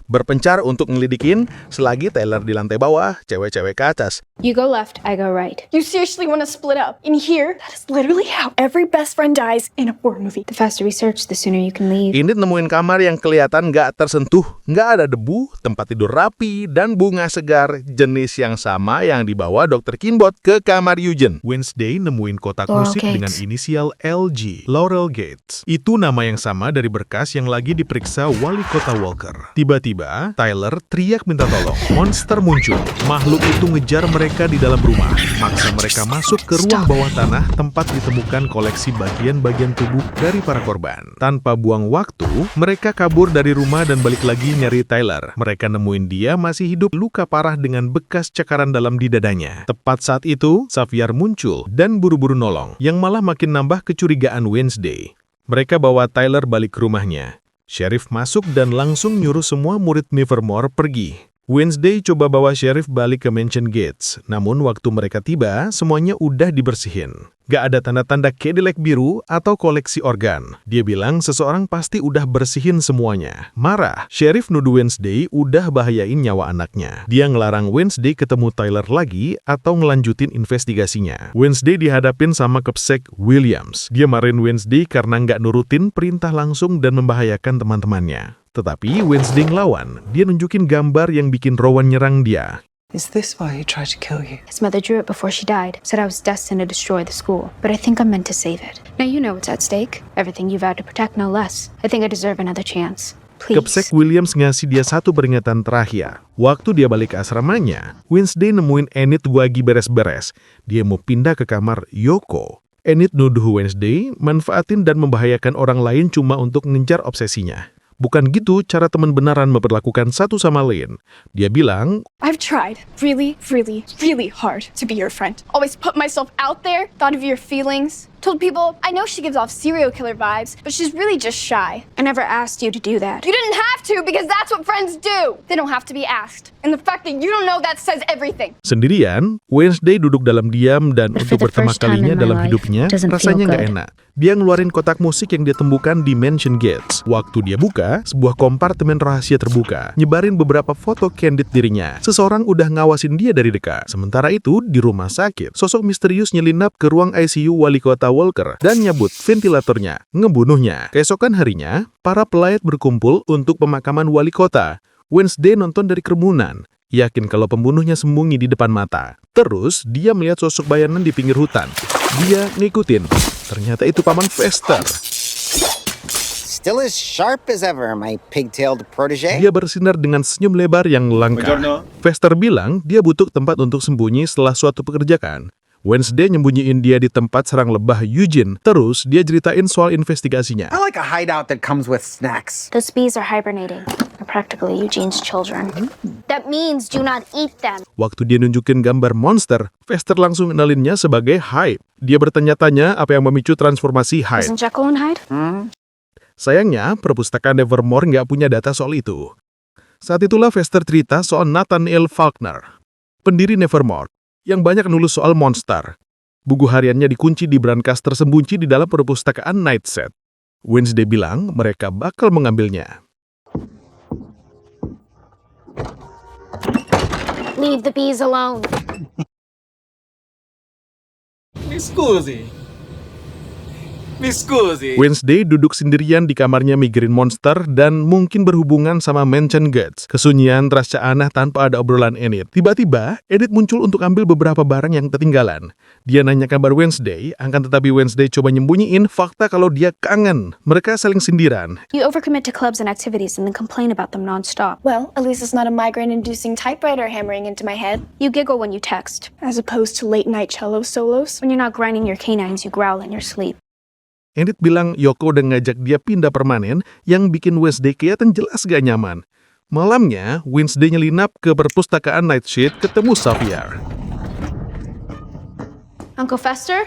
Berpencar untuk ngelidikin, selagi Tyler di lantai bawah, cewek-cewek ke atas. You go left, I go right. You seriously want to split up? In here, that is literally how every best friend dies in a horror movie. The faster we search, the sooner you can leave. Enid nemuin kamar yang kelihatan nggak tersentuh, nggak ada debu, tempat tidur rapi, dan bunga segar jenis yang sama yang dibawa Dr. Kinbot ke kamar Eugene. Wednesday nemuin kotak Laurel musik Gates. dengan inisial LG, Laurel Gates. Itu nama yang sama dari berkas yang lagi diperiksa wali kota Walker. Tiba-tiba, Tyler teriak minta tolong. Monster muncul. Makhluk itu ngejar mereka di dalam rumah. Maksa mereka masuk ke ruang bawah tanah tempat ditemukan koleksi bagian-bagian tubuh dari para korban. Tanpa buang waktu, mereka kabur dari rumah dan balik lagi nyari Tyler. Mereka nemuin dia masih hidup, luka parah dengan bekas cakaran dalam di dadanya. Tepat saat itu, Xavier muncul dan buru-buru nolong, yang malah makin nambah kecurigaan Wednesday. Mereka bawa Tyler balik ke rumahnya. Sheriff masuk dan langsung nyuruh semua murid Nevermore pergi. Wednesday coba bawa sheriff balik ke Mansion Gates, namun waktu mereka tiba, semuanya udah dibersihin. Gak ada tanda-tanda Cadillac biru atau koleksi organ. Dia bilang seseorang pasti udah bersihin semuanya. Marah, sheriff nuduh Wednesday udah bahayain nyawa anaknya. Dia ngelarang Wednesday ketemu Tyler lagi atau ngelanjutin investigasinya. Wednesday dihadapin sama Kapsek Williams. Dia marahin Wednesday karena nggak nurutin perintah langsung dan membahayakan teman-temannya. Tetapi Wednesday ngelawan. Dia nunjukin gambar yang bikin Rowan nyerang dia. Is this why he tried to kill you? His mother drew it before she died, said I was destined to destroy the school. But I think I'm meant to save it. Now you know what's at stake. Everything you vowed to protect, no less. I think I deserve another chance. Please. Kapsek Williams ngasih dia satu peringatan terakhir. Waktu dia balik ke asramanya, Wednesday nemuin Enid lagi beres-beres. Dia mau pindah ke kamar Yoko. Enid nuduh Wednesday manfaatin dan membahayakan orang lain cuma untuk ngejar obsesinya. Bukan gitu cara teman benaran memperlakukan satu sama lain. Dia bilang, I've tried really, really, really hard to be your friend. Always put myself out there, thought of your feelings. Told people, I know she gives off serial killer vibes, but she's really just shy. I never asked you to do that. You didn't have to because that's what friends do. They don't have to be asked. And the fact that you don't know that says everything. Sendirian, Wednesday duduk dalam diam dan untuk pertama kalinya dalam hidupnya rasanya nggak enak. Dia ngeluarin kotak musik yang dia temukan di Mansion Gates. Waktu dia buka, sebuah kompartemen rahasia terbuka, nyebarin beberapa foto candid dirinya. Seseorang udah ngawasin dia dari dekat. Sementara itu, di rumah sakit, sosok misterius nyelinap ke ruang ICU wali kota Walker dan nyabut ventilatornya, ngebunuhnya. Keesokan harinya, para pelayat berkumpul untuk pemakaman wali kota. Wednesday nonton dari kerumunan, yakin kalau pembunuhnya sembunyi di depan mata. Terus, dia melihat sosok bayangan di pinggir hutan. Dia ngikutin. Ternyata itu Paman Fester. Still as sharp as ever, my pig-tailed protege. Dia bersinar dengan senyum lebar yang langka. Fester bilang dia butuh tempat untuk sembunyi setelah suatu pekerjaan. Wednesday nyembunyiin dia di tempat sarang lebah Eugene. Terus dia ceritain soal investigasinya. I like a hideout that comes with snacks. Those bees are hibernating. They're practically Eugene's children. That means do not eat them. Waktu dia nunjukin gambar monster, Fester langsung kenalinnya sebagai Hyde. Dia bertanya-tanya apa yang memicu transformasi Hyde. Isn't Jekyll and Hyde? Sayangnya, perpustakaan Nevermore nggak punya data soal itu. Saat itulah Fester cerita soal Nathaniel Faulkner, pendiri Nevermore, yang banyak nulis soal monster. Buku hariannya dikunci di brankas tersembunyi di dalam perpustakaan Nightset. Wednesday bilang mereka bakal mengambilnya. Leave the bees alone. Wednesday duduk sendirian di kamarnya mikirin monster dan mungkin berhubungan sama Mansion Gates. Kesunyian terasa aneh tanpa ada obrolan Enid. Tiba-tiba, Enid muncul untuk ambil beberapa barang yang ketinggalan. Dia nanya kabar Wednesday, akan tetapi Wednesday coba nyembunyiin fakta kalau dia kangen. Mereka saling sindiran. You overcommit to clubs and activities and then complain about them non-stop. Well, at least it's not a migraine-inducing typewriter hammering into my head. You giggle when you text. As opposed to late-night cello solos. When you're not grinding your canines, you growl in your sleep. Enid bilang Yoko udah ngajak dia pindah permanen yang bikin Wednesday kelihatan jelas gak nyaman. Malamnya, Wednesday nyelinap ke perpustakaan Nightshade ketemu Xavier. Uncle Fester?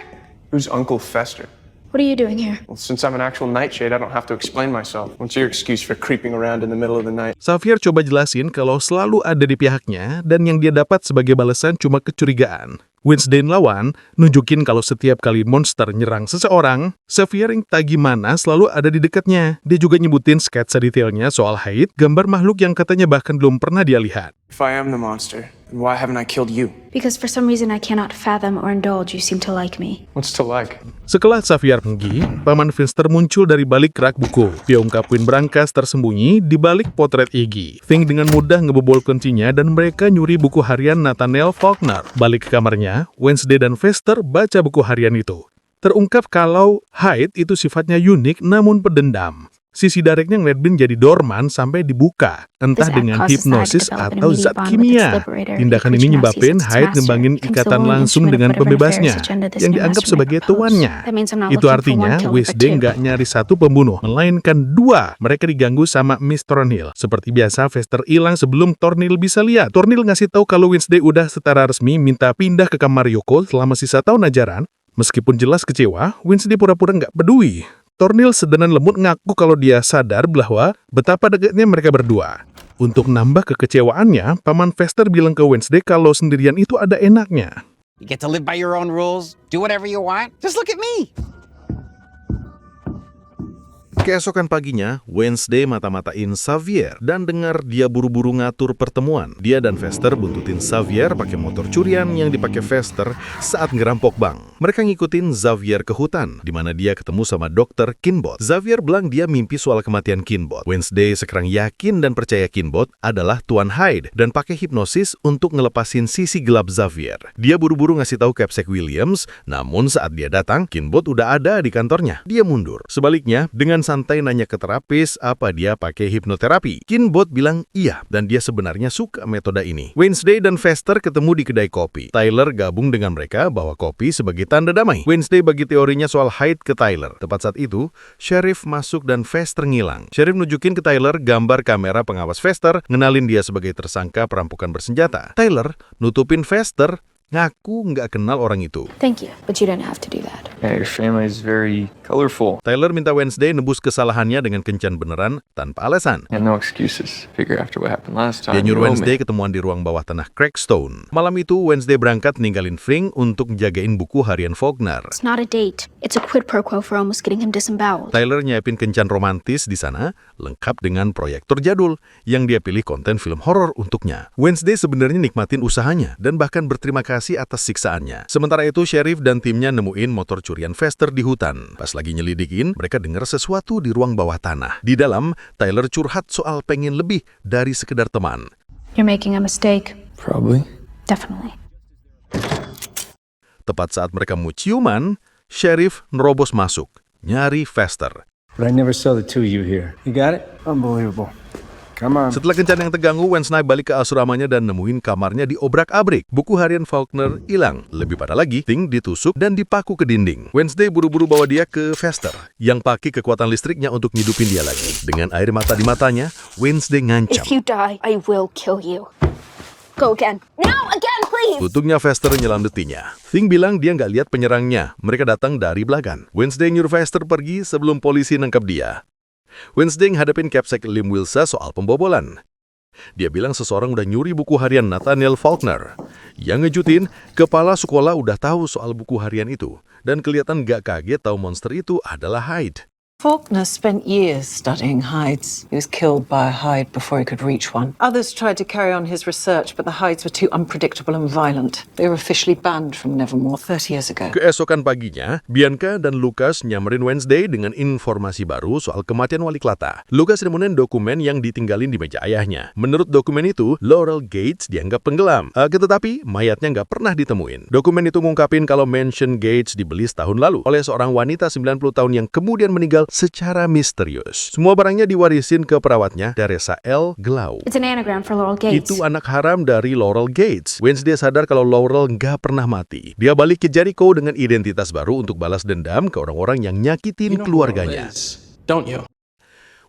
Who's Uncle Fester? What are you doing here? Well, since I'm an actual nightshade, I don't have to explain myself. What's your excuse for creeping around in the middle of the night? Xavier coba jelasin kalau selalu ada di pihaknya dan yang dia dapat sebagai balasan cuma kecurigaan. Wednesday lawan, nunjukin kalau setiap kali monster nyerang seseorang, Xavier yang tak gimana selalu ada di dekatnya. Dia juga nyebutin sketsa detailnya soal Hyde, gambar makhluk yang katanya bahkan belum pernah dia lihat. If I am the monster, then why haven't I killed you? Because for some reason I cannot fathom or indulge you seem to like me. What's to like? Setelah Xavier pergi, Paman Finster muncul dari balik rak buku. Dia ungkapin brankas tersembunyi di balik potret Iggy. Fink dengan mudah ngebobol kuncinya dan mereka nyuri buku harian Nathaniel Faulkner. Balik ke kamarnya, Wednesday dan Fester baca buku harian itu. Terungkap kalau Hyde itu sifatnya unik namun pendendam. Sisi direknya ngeliat Bin jadi dorman sampai dibuka, entah dengan hipnosis atau zat kimia. Tindakan ini nyebabin Hyde ngembangin ikatan langsung dengan pembebasnya, yang dianggap sebagai tuannya. Itu artinya Wednesday nggak nyari satu pembunuh, melainkan dua. Mereka diganggu sama Miss Thornhill. Seperti biasa, Fester hilang sebelum Thornhill bisa lihat. Thornhill ngasih tahu kalau Wednesday udah secara resmi minta pindah ke kamar Yoko selama sisa tahun ajaran. Meskipun jelas kecewa, Wednesday pura-pura nggak peduli. Thornhill sedenan lembut ngaku kalau dia sadar bahwa betapa dekatnya mereka berdua. Untuk nambah kekecewaannya, Paman Fester bilang ke Wednesday kalau sendirian itu ada enaknya. You get to live by your own rules, do whatever you want. Just look at me. Keesokan paginya, Wednesday mata-matain Xavier dan dengar dia buru-buru ngatur pertemuan. Dia dan Fester buntutin Xavier pakai motor curian yang dipakai Fester saat ngerampok bank. Mereka ngikutin Xavier ke hutan, di mana dia ketemu sama Dr. Kinbot. Xavier bilang dia mimpi soal kematian Kinbot. Wednesday sekarang yakin dan percaya Kinbot adalah Tuan Hyde dan pakai hipnosis untuk ngelepasin sisi gelap Xavier. Dia buru-buru ngasih tahu Capsec Williams, namun saat dia datang, Kinbot udah ada di kantornya. Dia mundur. Sebaliknya, dengan santai nanya ke terapis apa dia pakai hipnoterapi. Kinbot bilang iya, dan dia sebenarnya suka metode ini. Wednesday dan Fester ketemu di kedai kopi. Tyler gabung dengan mereka bawa kopi sebagai tanda damai. Wednesday bagi teorinya soal Hyde ke Tyler. Tepat saat itu, Sheriff masuk dan Fester ngilang. Sheriff nunjukin ke Tyler gambar kamera pengawas Fester, ngenalin dia sebagai tersangka perampokan bersenjata. Tyler nutupin Fester, ngaku nggak kenal orang itu. Thank you, but you didn't have to do that. Yeah, your family is very colorful. Tyler minta Wednesday nebus kesalahannya dengan kencan beneran tanpa alasan. And no excuses. Figure after what happened last time. Dia nyuruh you owe Wednesday me. ketemuan di ruang bawah tanah Craigstone. Malam itu, Wednesday berangkat ninggalin Fring untuk jagain buku harian Faulkner. It's not a date. It's a quid pro quo for almost getting him disemboweled. Tyler nyiapin kencan romantis di sana, lengkap dengan proyektor jadul yang dia pilih konten film horor untuknya. Wednesday sebenarnya nikmatin usahanya dan bahkan berterima kasih atas siksaannya. Sementara itu, Sheriff dan timnya nemuin motor curian Fester di hutan. Pas lagi nyelidikin, mereka dengar sesuatu di ruang bawah tanah. Di dalam, Tyler curhat soal pengen lebih dari sekedar teman. You're making a mistake. Probably. Definitely. Tepat saat mereka mau ciuman, Sheriff nerobos masuk, nyari Fester. But I never saw the two of you here. You got it? Unbelievable. Come on. Setelah kencan yang terganggu, Wednesday balik ke asramanya dan nemuin kamarnya diobrak-abrik. Buku harian Faulkner hilang. Lebih parah lagi, Thing ditusuk dan dipaku ke dinding. Wednesday buru-buru bawa dia ke Fester, yang pakai kekuatan listriknya untuk ngidupin dia lagi. Dengan air mata di matanya, Wednesday ngancam. If you die, I will kill you. Go again. No, again, please! Tutupnya Fester nyelametinya. Thing bilang dia nggak lihat penyerangnya. Mereka datang dari belakang. Wednesday nyuruh Fester pergi sebelum polisi nangkap dia. Wednesday ngadepin Capsec Lim Wilsa soal pembobolan. Dia bilang seseorang udah nyuri buku harian Nathaniel Faulkner. Yang ngejutin, kepala sekolah udah tahu soal buku harian itu. Dan kelihatan gak kaget tahu monster itu adalah Hyde. Faulkner spent years studying hides. He was killed by a hide before he could reach one. Others tried to carry on his research, but the hides were too unpredictable and violent. They were officially banned from Nevermore 30 years ago. Keesokan paginya, Bianca dan Lucas nyamperin Wednesday dengan informasi baru soal kematian Wali Klata. Lucas nemuin dokumen yang ditinggalin di meja ayahnya. Menurut dokumen itu, Laurel Gates dianggap tenggelam. Tetapi mayatnya nggak pernah ditemuin. Dokumen itu ngungkapin kalau Mansion Gates dibeli setahun lalu oleh seorang wanita 90 tahun yang kemudian meninggal secara misterius. Semua barangnya diwarisin ke perawatnya, Teresa L. Glau. It's an anagram for Laurel Gates. Itu anak haram dari Laurel Gates. Wednesday sadar kalau Laurel nggak pernah mati. Dia balik ke Jericho dengan identitas baru untuk balas dendam ke orang-orang yang nyakitin keluarganya. Don't you?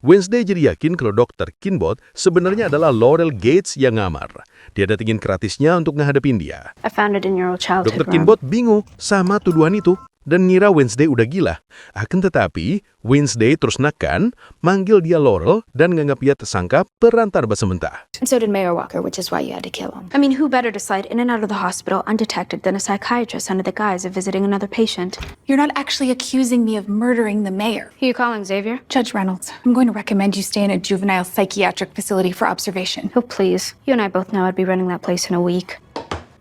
Wednesday jadi yakin kalau Dr. Kinbot sebenarnya adalah Laurel Gates yang ngamar. Dia datengin kratisnya untuk ngehadapin dia. I found it in your old childhood Dr. room. Kinbot bingung sama tuduhan itu dan ngira Wednesday udah gila. Akan tetapi, Wednesday terus nekan, manggil dia Laurel dan nganggap dia tersangka perantara sementara. And so did Mayor Walker, which is why you had to kill him. I mean, who better to slide in and out of the hospital undetected than a psychiatrist under the guise of visiting another patient? You're not actually accusing me of murdering the mayor. Who you calling, Xavier? Judge Reynolds, I'm going to recommend you stay in a juvenile psychiatric facility for observation. Oh, please. You and I both know I'd be running that place in a week.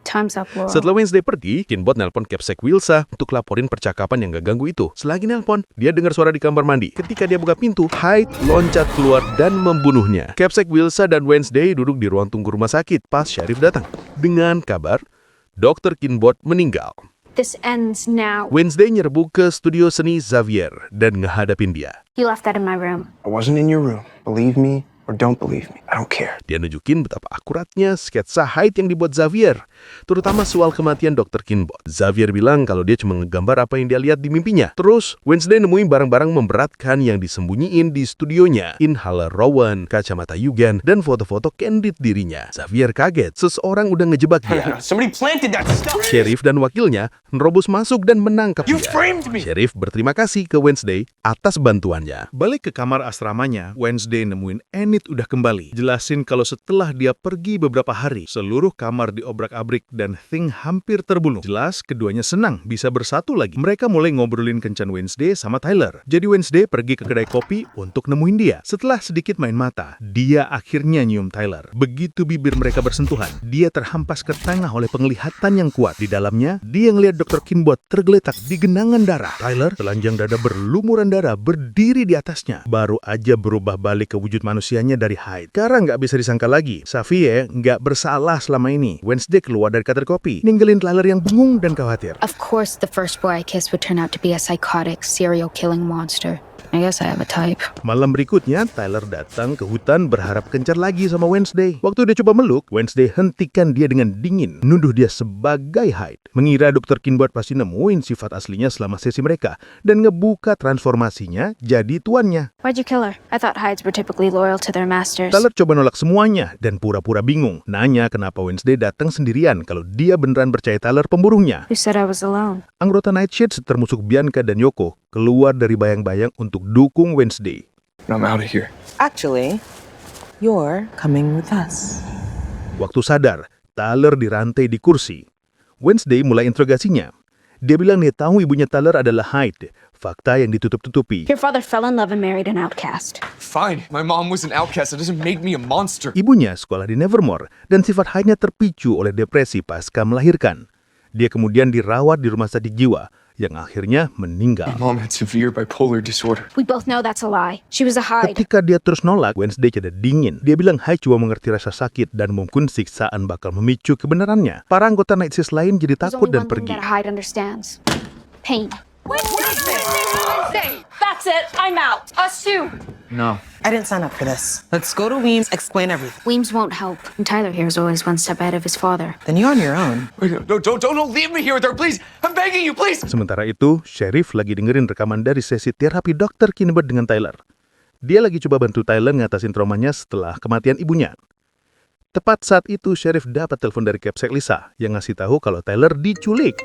Time's up, Laurel. Setelah Wednesday pergi, Kinbot nelpon Capsec Wilsa untuk laporin percakapan yang gak ganggu itu. Selagi nelpon, dia dengar suara di kamar mandi. Ketika dia buka pintu, Hyde loncat keluar dan membunuhnya. Capsec Wilsa dan Wednesday duduk di ruang tunggu rumah sakit pas Sheriff datang. Dengan kabar, Dr. Kinbot meninggal. This ends now. Wednesday nyerbu ke studio seni Xavier dan ngehadapin dia. You left that in my room. I wasn't in your room. Believe me or don't believe me. I don't care. Dia nunjukin betapa akuratnya sketsa Hyde yang dibuat Xavier, terutama soal kematian Dr. Kinbot. Xavier bilang kalau dia cuma ngegambar apa yang dia lihat di mimpinya. Terus, Wednesday nemuin barang-barang memberatkan yang disembunyiin di studionya. Inhaler Rowan, kacamata Yugen, dan foto-foto candid dirinya. Xavier kaget, seseorang udah ngejebak dia. Somebody planted that stuff. Sheriff dan wakilnya nerobos masuk dan menangkap You dia. framed me. Sheriff berterima kasih ke Wednesday atas bantuannya. Balik ke kamar asramanya, Wednesday nemuin Annie Enid udah kembali. Jelasin kalau setelah dia pergi beberapa hari, seluruh kamar diobrak-abrik dan Thing hampir terbunuh. Jelas keduanya senang bisa bersatu lagi. Mereka mulai ngobrolin kencan Wednesday sama Tyler. Jadi Wednesday pergi ke kedai kopi untuk nemuin dia. Setelah sedikit main mata, dia akhirnya nyium Tyler. Begitu bibir mereka bersentuhan, dia terhampas ke tengah oleh penglihatan yang kuat. Di dalamnya, dia ngeliat Dr. Kinbot tergeletak di genangan darah. Tyler, telanjang dada berlumuran darah, berdiri di atasnya. Baru aja berubah balik ke wujud manusianya dari Hyde. Sekarang nggak bisa disangka lagi, Xavier nggak bersalah selama ini. Wednesday keluar dari kedai kopi, ninggalin Tyler yang bingung dan khawatir. Of course, the first boy I kissed would turn out to be a psychotic, serial-killing monster. I guess I have a type. Malam berikutnya, Tyler datang ke hutan berharap kencar lagi sama Wednesday. Waktu dia coba meluk, Wednesday hentikan dia dengan dingin, nuduh dia sebagai Hyde. Mengira Dr. Kinbot pasti nemuin sifat aslinya selama sesi mereka, dan ngebuka transformasinya jadi tuannya. Why'd you kill her? I thought Hydes were typically loyal to their masters. Tyler coba nolak semuanya dan pura-pura bingung. Nanya kenapa Wednesday datang sendirian kalau dia beneran percaya Tyler pemburunya. Who said I was alone? Anggota Nightshades termasuk Bianca dan Yoko keluar dari bayang-bayang untuk dukung Wednesday. I'm out of here. Actually, you're coming with us. Waktu sadar, Tyler dirantai di kursi. Wednesday mulai interogasinya. Dia bilang dia tahu ibunya Tyler adalah Hyde, fakta yang ditutup-tutupi. Your father fell in love and married an outcast. Fine, my mom was an outcast. It doesn't make me a monster. Ibunya sekolah di Nevermore, dan sifat Hyde-nya terpicu oleh depresi pasca melahirkan. Dia kemudian dirawat di rumah sakit jiwa, yang akhirnya meninggal. My mom had severe bipolar disorder. We both know that's a lie. She was a Hyde. Ketika dia terus nolak, Wednesday jadi dingin. Dia bilang Hyde cuma mengerti rasa sakit dan mungkin siksaan bakal memicu kebenarannya. Para anggota Nightshades lain jadi There's takut only dan one thing pergi. that a Hyde understands. Pain. Wednesday! That's it. I'm out. Us too. No. I didn't sign up for this. Let's go to Weems, explain everything. Weems won't help. And Tyler here is always one step ahead of his father. Then you're on your own. Wait, no, don't leave me here with her, please. I'm begging you, please. Sementara itu, Sheriff lagi dengerin rekaman dari sesi terapi Dr. Kinbot dengan Tyler. Dia lagi coba bantu Tyler ngatasin traumanya setelah kematian ibunya. Tepat saat itu, Sheriff dapat telepon dari Capsec Lisa yang ngasih tahu kalau Tyler diculik.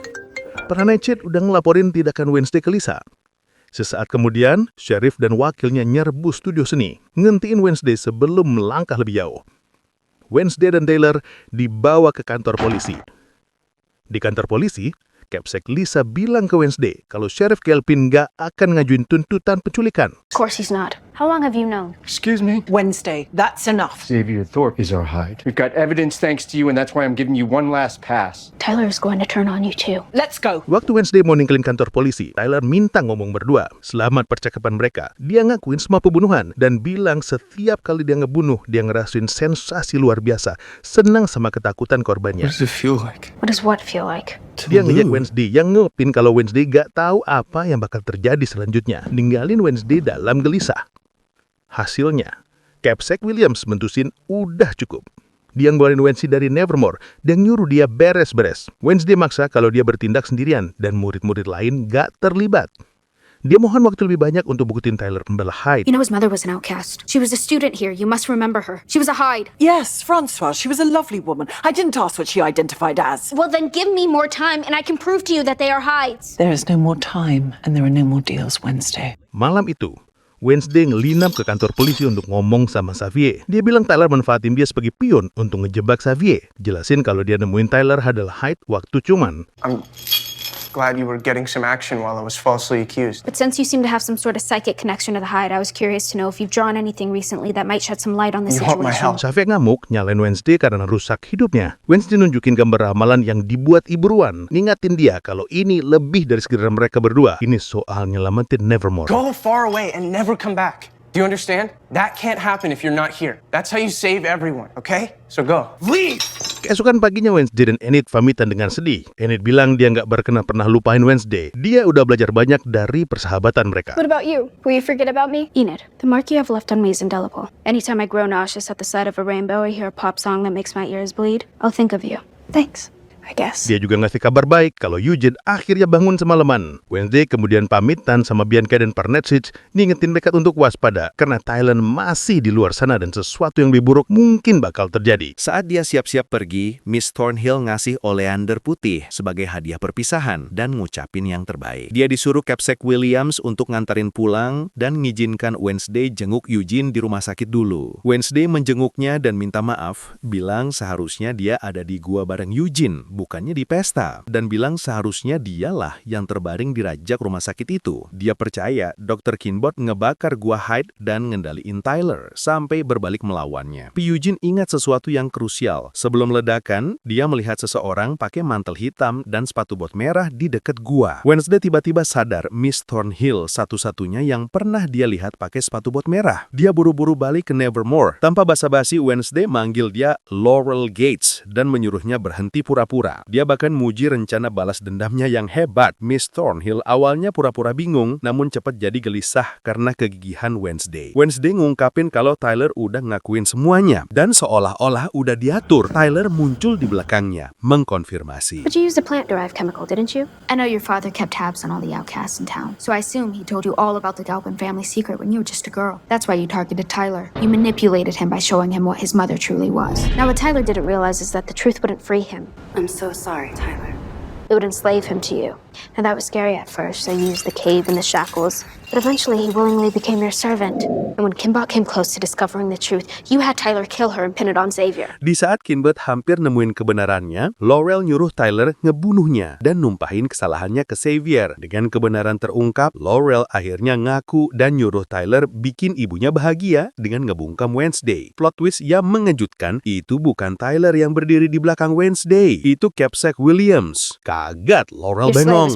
Para Nightshade udah ngelaporin tindakan Wednesday ke Lisa. Sesaat kemudian, Sheriff dan wakilnya nyerbu studio seni, ngentiin Wednesday sebelum melangkah lebih jauh. Wednesday dan Taylor dibawa ke kantor polisi. Di kantor polisi, Capsec Lisa bilang ke Wednesday kalau Sheriff Kelpin gak akan ngajuin tuntutan penculikan. Of course he's not. How long have you known? Excuse me? Wednesday, that's enough. Xavier Thorpe is our Hyde. We've got evidence thanks to you, and that's why I'm giving you one last pass. Tyler is going to turn on you too. Let's go. Waktu Wednesday mau ninggalin kantor polisi, Tyler minta ngomong berdua. Selamat percakapan mereka, dia ngakuin semua pembunuhan dan bilang setiap kali dia ngebunuh, dia ngerasain sensasi luar biasa, senang sama ketakutan korbannya. What does it feel like? What does what feel like? Dia ngejek Wednesday yang ngupin kalau Wednesday gak tahu apa yang bakal terjadi selanjutnya. Ninggalin Wednesday dalam gelisah. Hasilnya, Capsec Williams mentusin udah cukup. Dia ngeluarin Wednesday dari Nevermore dan nyuruh dia beres-beres. Wednesday maksa kalau dia bertindak sendirian dan murid-murid lain gak terlibat. Dia mohon waktu lebih banyak untuk buktiin Tyler membela Hyde. You know his mother was an outcast. She was a student here. You must remember her. She was a Hyde. Yes, Francois, she was a lovely woman. I didn't ask what she identified as. Well, then give me more time and I can prove to you that they are Hydes. There is no more time and there are no more deals Wednesday. Malam itu, Wednesday ngelinap ke kantor polisi untuk ngomong sama Xavier. Dia bilang Tyler manfaatin dia sebagai pion untuk ngejebak Xavier. Jelasin kalau dia nemuin Tyler adalah Hyde waktu cuman. I'm glad you were getting some action while I was falsely accused. But since you seem to have some sort of psychic connection to the Hyde, I was curious to know if you've drawn anything recently that might shed some light on the You want my situation. help? Xavier ngamuk nyalain Wednesday karena rusak hidupnya. Wednesday nunjukin gambar ramalan yang dibuat Ibu Ruan, ngingatin dia kalau ini lebih dari sekedar mereka berdua. Ini soal nyelamatin Nevermore. Go far away and never come back. Do you understand? That can't happen if you're not here. That's how you save everyone, okay? So go. Leave! Keesokan paginya Wednesday dan Enid pamitan dengan sedih. Enid bilang dia nggak pernah lupain Wednesday. Dia udah belajar banyak dari persahabatan mereka. What about you? Will you forget about me? Enid, the mark you have left on me is indelible. Anytime I grow nauseous at the sight of a rainbow or hear a pop song that makes my ears bleed, I'll think of you. Thanks. I guess. Dia juga ngasih kabar baik kalau Eugene akhirnya bangun semalaman. Wednesday kemudian pamitan sama Bianca dan Parnetchich, ngingetin mereka untuk waspada karena Tyler masih di luar sana dan sesuatu yang lebih buruk mungkin bakal terjadi. Saat dia siap-siap pergi, Miss Thornhill ngasih oleander putih sebagai hadiah perpisahan dan ngucapin yang terbaik. Dia disuruh Capsec Williams untuk nganterin pulang dan ngizinkan Wednesday jenguk Eugene di rumah sakit dulu. Wednesday menjenguknya dan minta maaf, bilang seharusnya dia ada di gua bareng Eugene, bukannya di pesta, dan bilang seharusnya dialah yang terbaring di rajak rumah sakit itu. Dia percaya Dr. Kinbot ngebakar gua Hyde dan ngendaliin Tyler sampai berbalik melawannya. Tapi Eugene ingat sesuatu yang krusial. Sebelum ledakan, dia melihat seseorang pakai mantel hitam dan sepatu bot merah di dekat gua. Wednesday tiba-tiba sadar Miss Thornhill satu-satunya yang pernah dia lihat pakai sepatu bot merah. Dia buru-buru balik ke Nevermore. Tanpa basa-basi, Wednesday manggil dia Laurel Gates dan menyuruhnya berhenti pura-pura. Dia bahkan muji rencana balas dendamnya yang hebat. Miss Thornhill awalnya pura-pura bingung, namun cepat jadi gelisah karena kegigihan Wednesday. Wednesday ngungkapin kalau Tyler udah ngakuin semuanya, dan seolah-olah udah diatur. Tyler muncul di belakangnya, mengkonfirmasi. But you used a plant-derived chemical, didn't you? I know your father kept tabs on all the outcasts in town, so I assume he told you all about the Galpin family secret when you were just a girl. That's why you targeted Tyler. You manipulated him by showing him what his mother truly was. Now what Tyler didn't realize is that the truth wouldn't free him. I'm so sorry, Tyler. It would enslave him to you. And that was scary at first. I used the cave and the shackles. But eventually he willingly became your servant. And when Kinbot came close to discovering the truth, you had Tyler kill her and pin it on Xavier. Di saat Kinbot hampir nemuin kebenarannya, Laurel nyuruh Tyler ngebunuhnya dan numpahin kesalahannya ke Xavier. Dengan kebenaran terungkap, Laurel akhirnya ngaku dan nyuruh Tyler bikin ibunya bahagia dengan ngebungkam Wednesday. Plot twist yang mengejutkan, itu bukan Tyler yang berdiri di belakang Wednesday. Itu Capsec Williams. Kaget, Laurel bengong.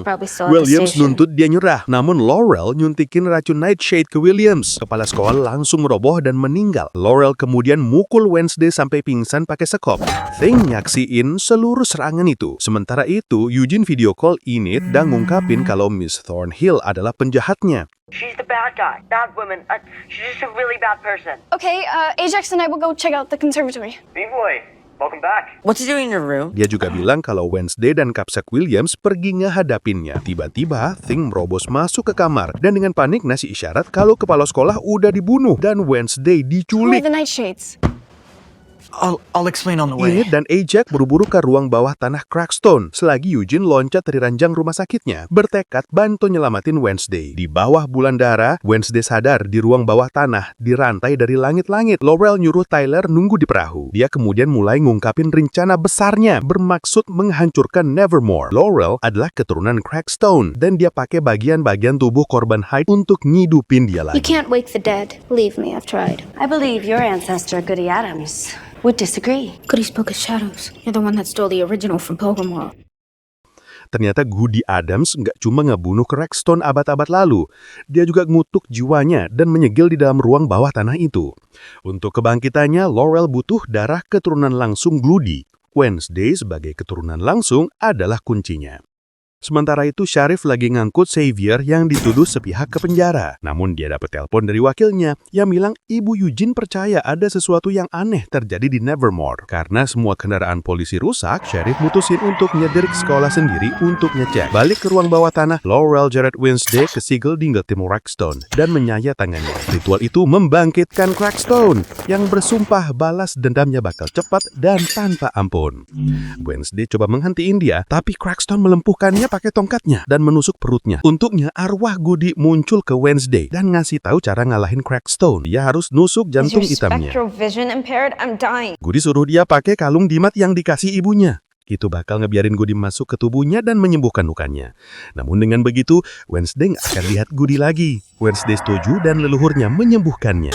Williams nuntut dia nyerah, namun Laurel nyuntikin racun Nightshade ke Williams. Kepala sekolah langsung roboh dan meninggal. Laurel kemudian mukul Wednesday sampai pingsan pakai sekop. Thing nyaksiin seluruh serangan itu. Sementara itu, Eugene video call Enid dan ngungkapin kalau Miss Thornhill adalah penjahatnya. She's the bad guy, bad woman. She's just a really bad person. Okay, Ajax and I will go check out the conservatory. B-boy, welcome back. What's he doing in your room? Dia juga bilang kalau Wednesday dan Capsec Williams pergi ngehadapinnya. Tiba-tiba, Thing merobos masuk ke kamar dan dengan panik ngasih isyarat kalau kepala sekolah udah dibunuh dan Wednesday diculik. Who are the Nightshades? I'll explain on the way. Enid dan Ajax buru-buru ke ruang bawah tanah Crackstone selagi Eugene loncat dari ranjang rumah sakitnya, bertekad bantu nyelamatin Wednesday. Di bawah bulan dara, Wednesday sadar di ruang bawah tanah, dirantai dari langit-langit. Laurel nyuruh Tyler nunggu di perahu. Dia kemudian mulai ngungkapin rencana besarnya, bermaksud menghancurkan Nevermore. Laurel adalah keturunan Crackstone, dan dia pakai bagian-bagian tubuh korban Hyde untuk ngidupin dia lagi. You can't wake the dead. Believe me, I've tried. I believe your ancestor, Goody Adams, would disagree. Goody spoke of shadows. You're the one that stole the original from Pilgrim World. Ternyata Goody Adams nggak cuma ngebunuh Crackstone abad-abad lalu, dia juga ngutuk jiwanya dan menyegel di dalam ruang bawah tanah itu. Untuk kebangkitannya, Laurel butuh darah keturunan langsung Gloody. Wednesday sebagai keturunan langsung adalah kuncinya. Sementara itu, Sheriff lagi ngangkut Xavier yang dituduh sepihak ke penjara. Namun dia dapat telepon dari wakilnya yang bilang ibu Eugene percaya ada sesuatu yang aneh terjadi di Nevermore. Karena semua kendaraan polisi rusak, Sheriff mutusin untuk nyeder ke sekolah sendiri untuk ngecek. Balik ke ruang bawah tanah, Laurel Jared Wednesday ke Sigil Dingle Tim Crackstone dan menyaya tangannya. Ritual itu membangkitkan Crackstone yang bersumpah balas dendamnya bakal cepat dan tanpa ampun. Wednesday coba menghentiin dia, tapi Crackstone melempuhkannya pakai tongkatnya dan menusuk perutnya. Untuknya, arwah Goody muncul ke Wednesday dan ngasih tahu cara ngalahin Crackstone. Dia harus nusuk jantung hitamnya. Goody suruh dia pakai kalung dimat yang dikasih ibunya. Itu bakal ngebiarin Goody masuk ke tubuhnya dan menyembuhkan lukanya. Namun dengan begitu, Wednesday nggak akan lihat Goody lagi. Wednesday setuju dan leluhurnya menyembuhkannya.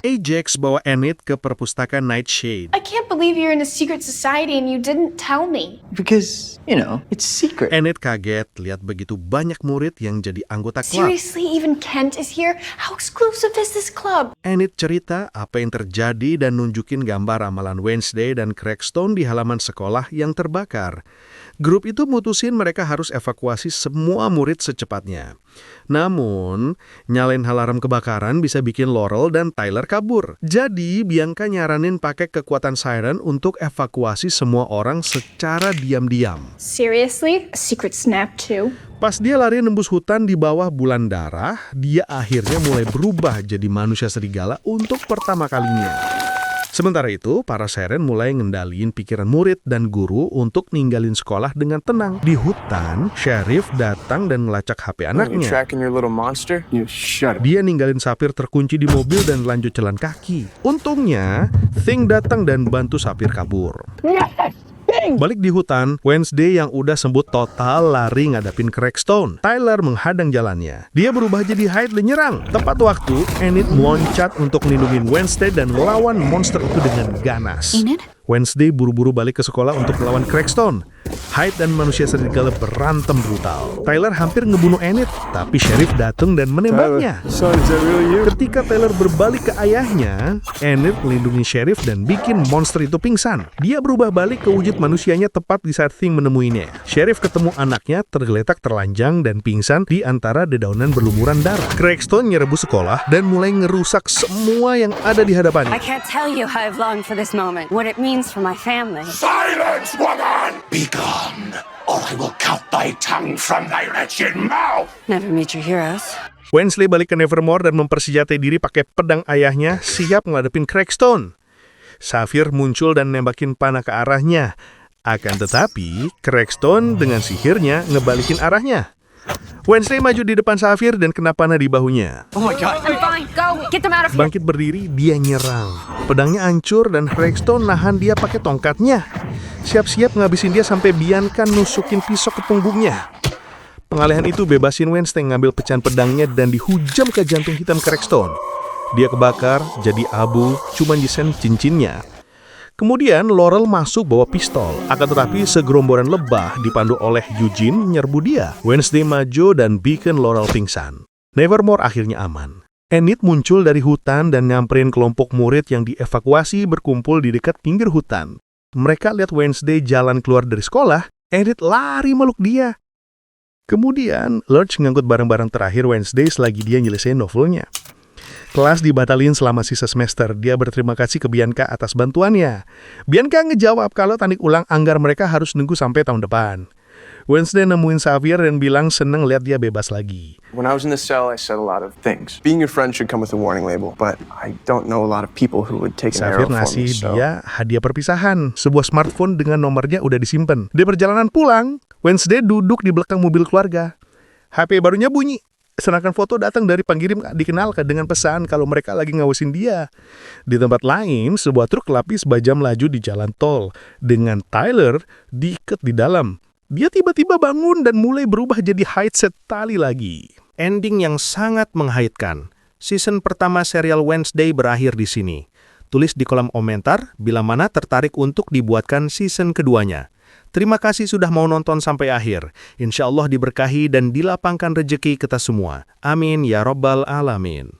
Ajax bawa Enid ke perpustakaan Nightshade. I can't believe you're in a secret society and you didn't tell me. Because, it's secret. Enid kaget lihat begitu banyak murid yang jadi anggota klub. Seriously, even Kent is here? How exclusive is this club? Enid cerita apa yang terjadi dan nunjukin gambar ramalan Wednesday dan Crackstone di halaman sekolah yang terbakar. Grup itu mutusin mereka harus evakuasi semua murid secepatnya. Namun, nyalain alarm kebakaran bisa bikin Laurel dan Tyler kabur. Jadi, Bianca nyaranin pakai kekuatan siren untuk evakuasi semua orang secara diam-diam. Seriously? A secret snap too? Pas dia lari nembus hutan di bawah bulan darah, dia akhirnya mulai berubah jadi manusia serigala untuk pertama kalinya. Sementara itu, para siren mulai ngendaliin pikiran murid dan guru untuk ninggalin sekolah dengan tenang. Di hutan, Sheriff datang dan ngelacak HP anaknya. Dia ninggalin Sapphire terkunci di mobil dan lanjut jalan kaki. Untungnya, Thing datang dan bantu Sapphire kabur. Balik di hutan, Wednesday yang udah sembuh total lari ngadapin Crackstone. Tyler menghadang jalannya. Dia berubah jadi Hyde dan nyerang. Tepat waktu, Enid meloncat untuk melindungi Wednesday dan melawan monster itu dengan ganas. Enid? Wednesday buru-buru balik ke sekolah untuk melawan Crackstone. Hyde dan manusia serigala berantem brutal. Tyler hampir ngebunuh Enid, tapi Sheriff datang dan menembaknya. Ketika Tyler berbalik ke ayahnya, Enid melindungi Sheriff dan bikin monster itu pingsan. Dia berubah balik ke wujud manusianya tepat di saat Thing menemuinya. Sheriff ketemu anaknya tergeletak terlanjang dan pingsan di antara dedaunan berlumuran darah. Crackstone nyerbu sekolah dan mulai ngerusak semua yang ada di hadapannya. I can't tell you how I've longed for this moment, what it means for my family. Silence, woman! Be gone, or I will count thy tongue from thy wretched mouth! Never meet your heroes. Wednesday balik ke Nevermore dan mempersenjatai diri pakai pedang ayahnya, siap ngadepin Crackstone. Sapphire muncul dan nembakin panah ke arahnya. Akan tetapi, Crackstone dengan sihirnya ngebalikin arahnya. Wednesday maju di depan Sapphire dan kena panah di bahunya. Oh my god. I'm fine. Go. Get them out of here. Bangkit berdiri, dia nyerang. Pedangnya hancur dan Crackstone nahan dia pakai tongkatnya. Siap-siap ngabisin dia sampai Bianca nusukin pisau ke punggungnya. Pengalihan itu bebasin Wednesday ngambil pecahan pedangnya dan dihujam ke jantung hitam Crackstone. Dia kebakar, jadi abu, cuma nyisen cincinnya. Kemudian Laurel masuk bawa pistol, akan tetapi segerombolan lebah dipandu oleh Eugene nyerbu dia. Wednesday maju dan bikin Laurel pingsan. Nevermore akhirnya aman. Enid muncul dari hutan dan nyamperin kelompok murid yang dievakuasi berkumpul di dekat pinggir hutan. Mereka lihat Wednesday jalan keluar dari sekolah, Enid lari meluk dia. Kemudian Lurch ngangkut barang-barang terakhir Wednesday selagi dia nyelesain novelnya. Kelas dibatalin selama sisa semester. Dia berterima kasih ke Bianca atas bantuannya. Bianca ngejawab kalau tanding ulang anggar mereka harus nunggu sampai tahun depan. Wednesday nemuin Sapphire dan bilang seneng lihat dia bebas lagi. When I was in the cell, I said a lot of things. Being your friend should come with a warning label, but I don't know a lot of people who would take an arrow Sapphire for me, ngasih so... dia hadiah perpisahan. Sebuah smartphone dengan nomornya udah disimpan. Di perjalanan pulang, Wednesday duduk di belakang mobil keluarga. HP barunya bunyi. Sedangkan foto datang dari pengirim dikenal dengan pesan kalau mereka lagi ngawasin dia. Di tempat lain, sebuah truk lapis baja melaju di jalan tol dengan Tyler diikat di dalam. Dia tiba-tiba bangun dan mulai berubah jadi Hyde setali lagi. Ending yang sangat menghayatkan. Season pertama serial Wednesday berakhir di sini. Tulis di kolom komentar bila mana tertarik untuk dibuatkan season keduanya. Terima kasih sudah mau nonton sampai akhir. Insya Allah diberkahi dan dilapangkan rejeki kita semua. Amin ya Rabbal Alamin.